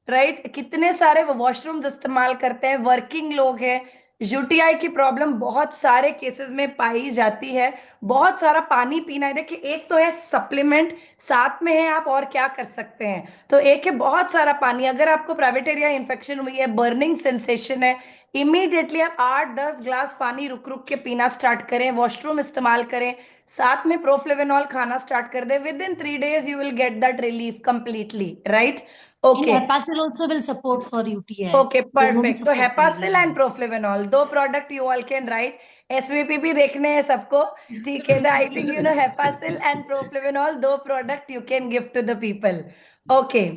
राइट, कितने सारे वो वॉशरूम्स इस्तेमाल करते हैं, वर्किंग लोग हैं। यूटीआई की प्रॉब्लम बहुत सारे केसेस में पाई जाती है। बहुत सारा पानी पीना है। देखिए, एक तो है सप्लीमेंट, साथ में है आप और क्या कर सकते हैं। तो एक है बहुत सारा पानी। अगर आपको प्राइवेट एरिया इन्फेक्शन हुई है, बर्निंग सेंसेशन है, इमीडिएटली आप 8 10 ग्लास पानी रुक रुक के पीना स्टार्ट करें, वॉशरूम इस्तेमाल करें, साथ में प्रोफ्लेवेनॉल खाना स्टार्ट कर दे। Within 3 days you will get that relief completely, right? And okay, Hepasil also will support for UTI. Okay, दोनों भी परफेक्ट। तो सपोर्ट करेगी, हेपासिल एंड हाँ। Proflavanol, 2 product you all can right. SVP भी देखने हैं सबको, ठीक है? I think Hepasil and Proflavanol, 2 product you can give to the people. Okay,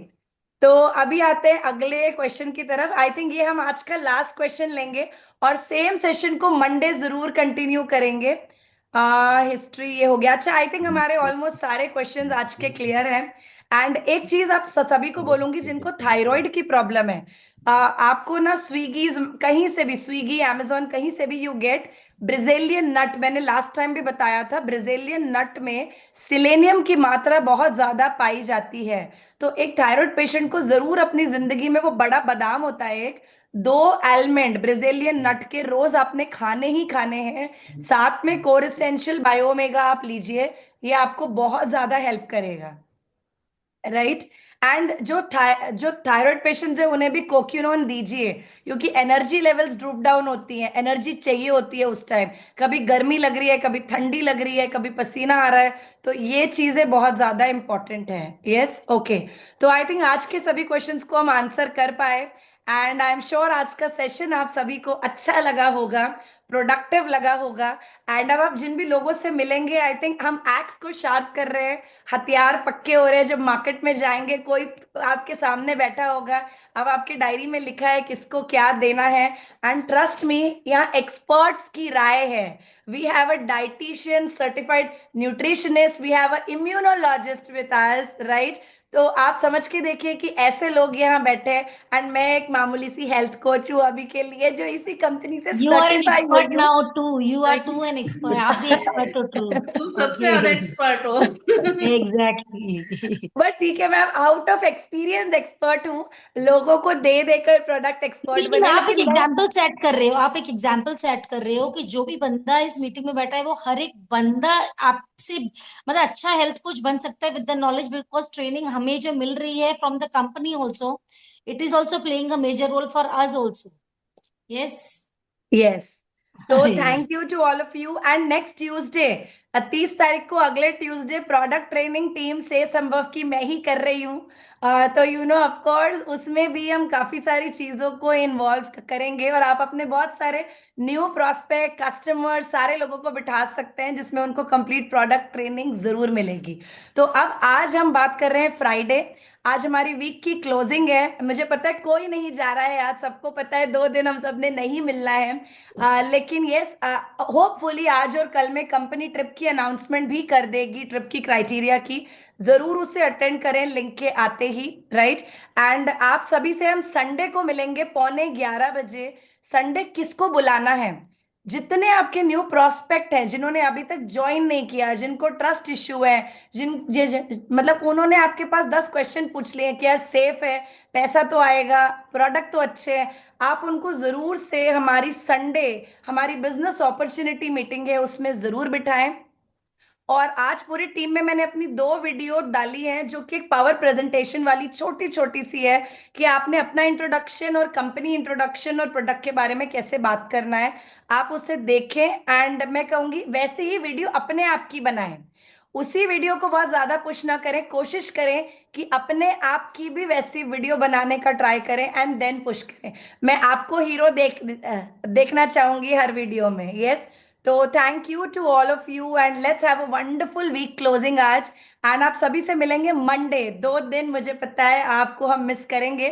तो अभी आते हैं अगले क्वेश्चन की तरफ। आई थिंक ये हम आज का लास्ट क्वेश्चन लेंगे, और सेम सेशन को मंडे जरूर कंटिन्यू करेंगे। हिस्ट्री ये हो गया। अच्छा, आई थिंक हमारे ऑलमोस्ट सारे क्वेश्चंस आज के क्लियर हैं। एंड एक चीज आप सभी को बोलूंगी, जिनको थायराइड की प्रॉब्लम है, आपको ना स्विगी, कहीं से भी, स्विगी, अमेजोन, कहीं से भी यू गेट ब्राजीलियन नट। मैंने लास्ट टाइम भी बताया था, ब्राजीलियन नट में सिलेनियम की मात्रा बहुत ज्यादा पाई जाती है। तो एक थायराइड पेशेंट को जरूर अपनी जिंदगी में, वो बड़ा बादाम होता है एक, 2 आलमंड ब्राजीलियन नट के रोज आपने खाने ही खाने हैं। साथ में कोर एसेंशियल बायोमेगा आप लीजिए, ये आपको बहुत ज्यादा हेल्प करेगा, राइट। एंड जो थायराइड पेशेंट्स है उन्हें भी कोक्यूनोन दीजिए, क्योंकि एनर्जी लेवल्स ड्रॉप डाउन होती हैं, एनर्जी चाहिए होती है उस टाइम, कभी गर्मी लग रही है, कभी ठंडी लग रही है, कभी पसीना आ रहा है, तो ये चीजें बहुत ज्यादा इंपॉर्टेंट है। Yes, okay. तो आई थिंक आज के सभी क्वेश्चंस को हम आंसर कर पाए, एंड आई एम श्योर आज का सेशन आप सभी को अच्छा लगा होगा, प्रोडक्टिव लगा होगा। एंड अब आप जिन भी लोगों से मिलेंगे, आई थिंक हम एक्स को शार्प कर रहे हैं, हथियार पक्के हो रहे हैं। जब मार्केट में जाएंगे, कोई आपके सामने बैठा होगा, अब आपकी डायरी में लिखा है किसको क्या देना है। एंड ट्रस्ट मी, यहाँ एक्सपर्ट्स की राय है। We have a dietitian, certified nutritionist, we have a immunologist with us, right. तो आप समझ के देखिए कि ऐसे लोग यहाँ बैठे हैं, एंड मैं एक मामूली सी हेल्थ कोच हूँ अभी के लिए, जो इसी कंपनी से You are an सर्टिफाई हुई expert हूँ। now too. You are too an expert. आप भी expert हो too. तुम सबसे Okay. ज्यादा एक्सपर्ट हो। Exactly. बट ठीक है ma'am, out of experience expert हूँ, लोगों को दे देकर प्रोडक्ट एक्सपर्ट लेकिन बने, आप एक लेकिन मैं एग्जाम्पल सेट कर रहे हो, आप एक एग्जाम्पल सेट कर रहे हो कि जो भी बंदा इस मीटिंग में बैठा है वो हर एक बंदा आपसे मतलब अच्छा हेल्थ कोच बन सकता है with the knowledge, because training हमें जो मिल रही है from the company also, it is also playing a major role for us also. Yes. Yes. तो yes. Thank you to all of you, and next Tuesday 30 तारीख को, अगले Tuesday, product training team से संभव की मैं ही कर रही हूँ। तो यू नो ऑफ कोर्स उसमें भी हम काफी सारी चीजों को इन्वॉल्व करेंगे, और आप अपने बहुत सारे न्यू प्रोस्पेक्ट, कस्टमर, सारे लोगों को बिठा सकते हैं, जिसमें उनको कंप्लीट प्रोडक्ट ट्रेनिंग जरूर मिलेगी। तो अब आज हम बात कर रहे हैं फ्राइडे। आज हमारी वीक की क्लोजिंग है। मुझे पता है कोई नहीं जा रहा है आज, सबको पता है 2 दिन हम सबने नहीं मिलना है, लेकिन यस, होपफुली आज और कल में कंपनी ट्रिप की अनाउंसमेंट भी कर देगी, ट्रिप की क्राइटेरिया की। जरूर उसे अटेंड करें लिंक के आते ही, राइट। एंड आप सभी से हम संडे को मिलेंगे 11:15 बजे। संडे किसको बुलाना है? जितने आपके न्यू प्रोस्पेक्ट हैं, जिन्होंने अभी तक ज्वाइन नहीं किया, जिनको ट्रस्ट इश्यू है, मतलब उन्होंने आपके पास 10 क्वेश्चन पूछ लिए कि यार सेफ है, पैसा तो आएगा, प्रोडक्ट तो अच्छे हैं, आप उनको जरूर से हमारी संडे, हमारी बिजनेस अपॉर्चुनिटी मीटिंग है उसमें जरूर बिठाएं। और आज पूरी टीम में मैंने अपनी 2 वीडियो डाली हैं, जो कि एक पावर प्रेजेंटेशन वाली छोटी छोटी सी है, कि आपने अपना इंट्रोडक्शन और कंपनी इंट्रोडक्शन और प्रोडक्ट के बारे में कैसे बात करना है, आप उसे देखें। एंड मैं कहूंगी वैसे ही वीडियो अपने आप की बनाएं, उसी वीडियो को बहुत ज्यादा पुश ना करें, कोशिश करें कि अपने आप की भी वैसी वीडियो बनाने का ट्राई करें, एंड देन पुश करें। मैं आपको हीरो देखना चाहूंगी हर वीडियो में। यस। तो thank you to all of you, and let's have a wonderful week closing आज। एंड आप सभी से मिलेंगे मंडे। 2 दिन मुझे पता है आपको हम मिस करेंगे,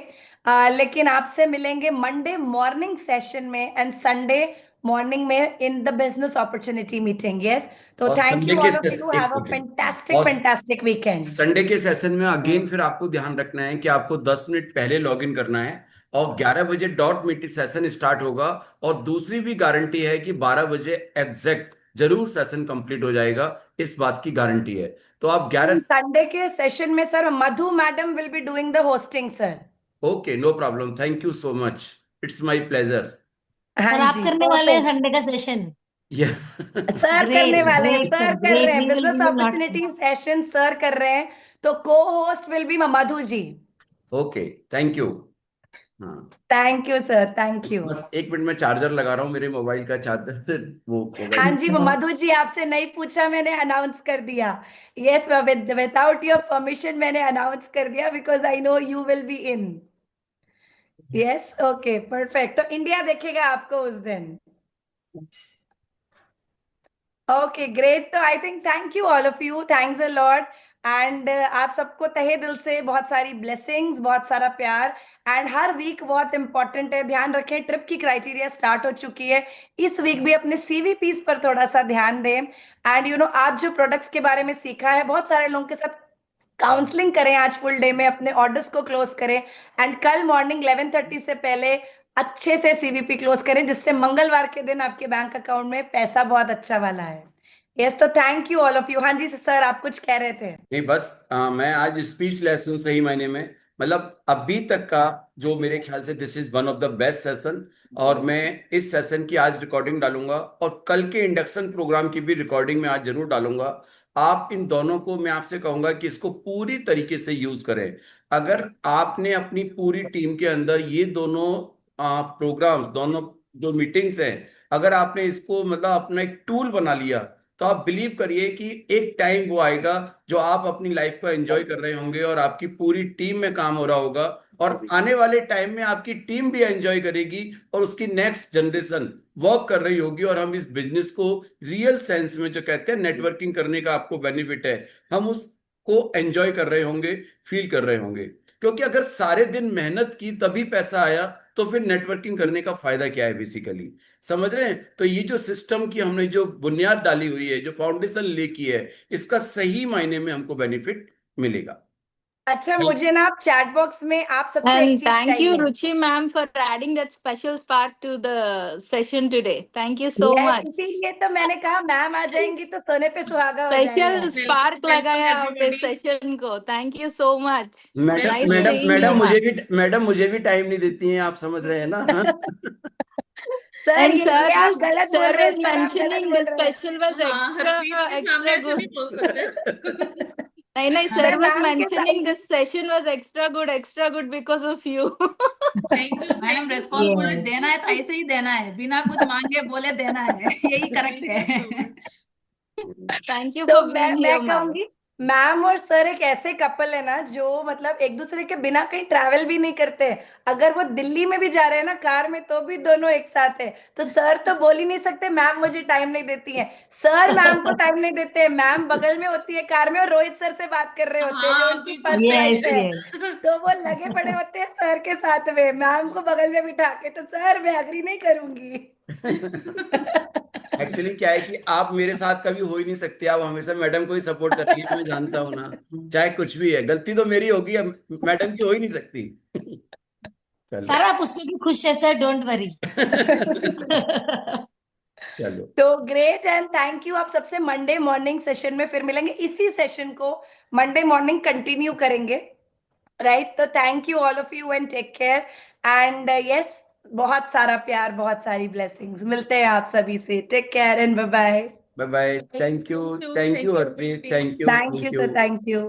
लेकिन आपसे मिलेंगे मंडे मॉर्निंग सेशन में, एंड संडे मॉर्निंग में in the business opportunity meeting. Yes. तो और थैंक संडे यू के ऑल ऑफ यू, एक हैव अ सेकेंड, फैंटास्टिक और फैंटास्टिक वीकेंड। संडे के सेशन में अगेन फिर आपको ध्यान रखना है कि आपको 10 मिनट पहले लॉग इन करना है, और 11 बजे डॉट मीटिंग सेशन स्टार्ट होगा। और दूसरी भी गारंटी है कि 12 बजे एग्जैक्ट जरूर सेशन कंप्लीट हो जाएगा, इस बात की गारंटी है। तो आप 11। संडे के सेशन में sir Madhu madam will be doing the hosting sir. Okay, no problem, thank you so much, it's my pleasure. हाँ और आप जी, करने वाले हैं परफेक्ट। संडे का सेशन? या सर करने ग्रेट, वाले हैं, ग्रेट सर सर, कर रहे ग्रेट। हैं, we business will not opportunity miss. Session sir कर रहे हैं। तो को host will be Madhu ji. Okay, thank you. हाँ, thank you sir, thank you. बस 1 मिनट में चार्जर लगा रहा हूँ, मेरे मोबाइल का चार्जर वो हाँ मोबाइल। जी, मधु जी आपसे नहीं पूछा, मैंने अनाउंस कर दिया। यस, विदाउट योर परमिशन मैंने अनाउंस कर दिया, because I know you will be in. Yes, okay, perfect. तो इंडिया देखेगा आपको उस दिन। Okay, great. तो I think thank you all of you, thanks a lot. And आप सबको तहे दिल से बहुत सारी ब्लेसिंग्स, बहुत सारा प्यार। एंड हर वीक बहुत इंपॉर्टेंट है, ध्यान रखें, ट्रिप की क्राइटेरिया स्टार्ट हो चुकी है। इस वीक भी अपने सीवीपीस पर थोड़ा सा ध्यान दें। एंड यू नो, आज जो प्रोडक्ट्स के बारे में सीखा है, बहुत सारे लोगों के साथ काउंसलिंग करें आज फुल डे में, अपने ऑर्डर्स को क्लोज करें। एंड कल मॉर्निंग 11:30 से पहले अच्छे से सीवीपी क्लोज करें, जिससे मंगलवार के दिन आपके बैंक अकाउंट में पैसा बहुत अच्छा वाला है। यस, तो thank you all of you. हाँ जी सर, आप कुछ कह रहे थे? नहीं बस, मैं आज स्पीचलेस हूँ सही मायने में। मतलब अभी तक का जो मेरे ख्याल से this is one of the best session, और मैं इस सेशन की आज रिकॉर्डिंग डालूंगा, और कल के इंडक्शन प्रोग्राम की भी रिकॉर्डिंग मैं आज जरूर डालूंगा। आप इन दोनों को, मैं आपसे कहूंगा कि इसको पूरी तरीके से यूज करें। अगर आपने अपनी पूरी टीम के अंदर ये दोनों प्रोग्राम्स, दोनों जो मीटिंग्स हैं, अगर आपने इसको मतलब अपना एक टूल बना लिया, तो आप बिलीव करिए कि एक टाइम वो आएगा जो आप अपनी लाइफ को एंजॉय कर रहे होंगे और आपकी पूरी टीम में काम हो रहा होगा, और आने वाले टाइम में आपकी टीम भी एंजॉय करेगी और उसकी नेक्स्ट जनरेशन वर्क कर रही होगी, और हम इस बिजनेस को रियल सेंस में, जो कहते हैं नेटवर्किंग करने का आपको बेनिफिट है, हम उसको एंजॉय कर रहे होंगे, फील कर रहे होंगे। क्योंकि अगर सारे दिन मेहनत की तभी पैसा आया, तो फिर नेटवर्किंग करने का फायदा क्या है बेसिकली। समझ रहे हैं? तो ये जो सिस्टम की हमने जो बुनियाद डाली हुई है, जो फाउंडेशन ले की है, इसका सही मायने में हमको बेनिफिट मिलेगा। अच्छा, मुझे ना आप चैट बॉक्स में आप सबसे एक And चीज thank you, चाहिए। Ruchi ma'am, for adding that special spark to the session today. Thank you so Yes, much. इसीलिए तो मैंने कहा मैम आ जाएंगी तो सोने पे सुहागा हो जाएगा। Special spark welcome लगाया आपने everybody. session को. Thank you so much. Madam Nice madam seeing madam you, मुझे ma'am. भी मैडम मुझे भी टाइम नहीं देती हैं, आप समझ रहे हैं ना? सर And ये आप गलत बोल sir रहे हैं, was सर आप गलत mentioning बोल this रहे हैं। special was हाँ, हरप्रीत के सामने extra ऐसे नहीं good. बोल सकते। नहीं, मैं sir was मैम के mentioning साथ this session was extra good because of you. Thank you, madam, thank you so responsibility much. देना है तो ऐसे ही देना है, बिना कुछ मांगे बोले देना है। यही करेक्ट है। Thank you तो for being मैं here, ma'am. कहूंगी मैम और सर एक ऐसे कपल है ना जो मतलब एक दूसरे के बिना कहीं ट्रैवल भी नहीं करते। अगर वो दिल्ली में भी जा रहे हैं ना कार में, तो भी दोनों एक साथ है। तो सर तो बोल ही नहीं सकते मैम मुझे टाइम नहीं देती है, सर मैम को टाइम नहीं देते हैं। मैम बगल में होती है कार में और रोहित सर से बात कर रहे होते हैं जो हाँ, उनकी बिल्कुल फर्स्ट सही फ्लाइट यस है। यस। तो वो लगे पड़े होते हैं सर के साथ में, मैम को बगल में बिठा के। तो सर मैं अग्री नहीं करूंगी। एक्चुअली क्या है कि आप मेरे साथ कभी हो ही नहीं सकते, आप हमेशा मैडम को ही सपोर्ट कर रही है, मैं जानता हूं ना। चाहे कुछ भी है, गलती तो मेरी होगी, अब मैडम की हो ही नहीं सकती। चलो। सर आप उसमें भी खुश है सर, डोंट वरी। चलो। तो ग्रेट एंड थैंक यू। आप सबसे मंडे मॉर्निंग सेशन में फिर मिलेंगे, इसी सेशन को मंडे मॉर्निंग कंटिन्यू करेंगे, राइट? तो thank you all of you and take care and yes, बहुत सारा प्यार, बहुत सारी ब्लेसिंग्स। मिलते हैं आप सभी से। Take care and bye bye. Bye bye. Thank you, Thank you, Harpreet, everybody. Thank you, thank you sir, thank you.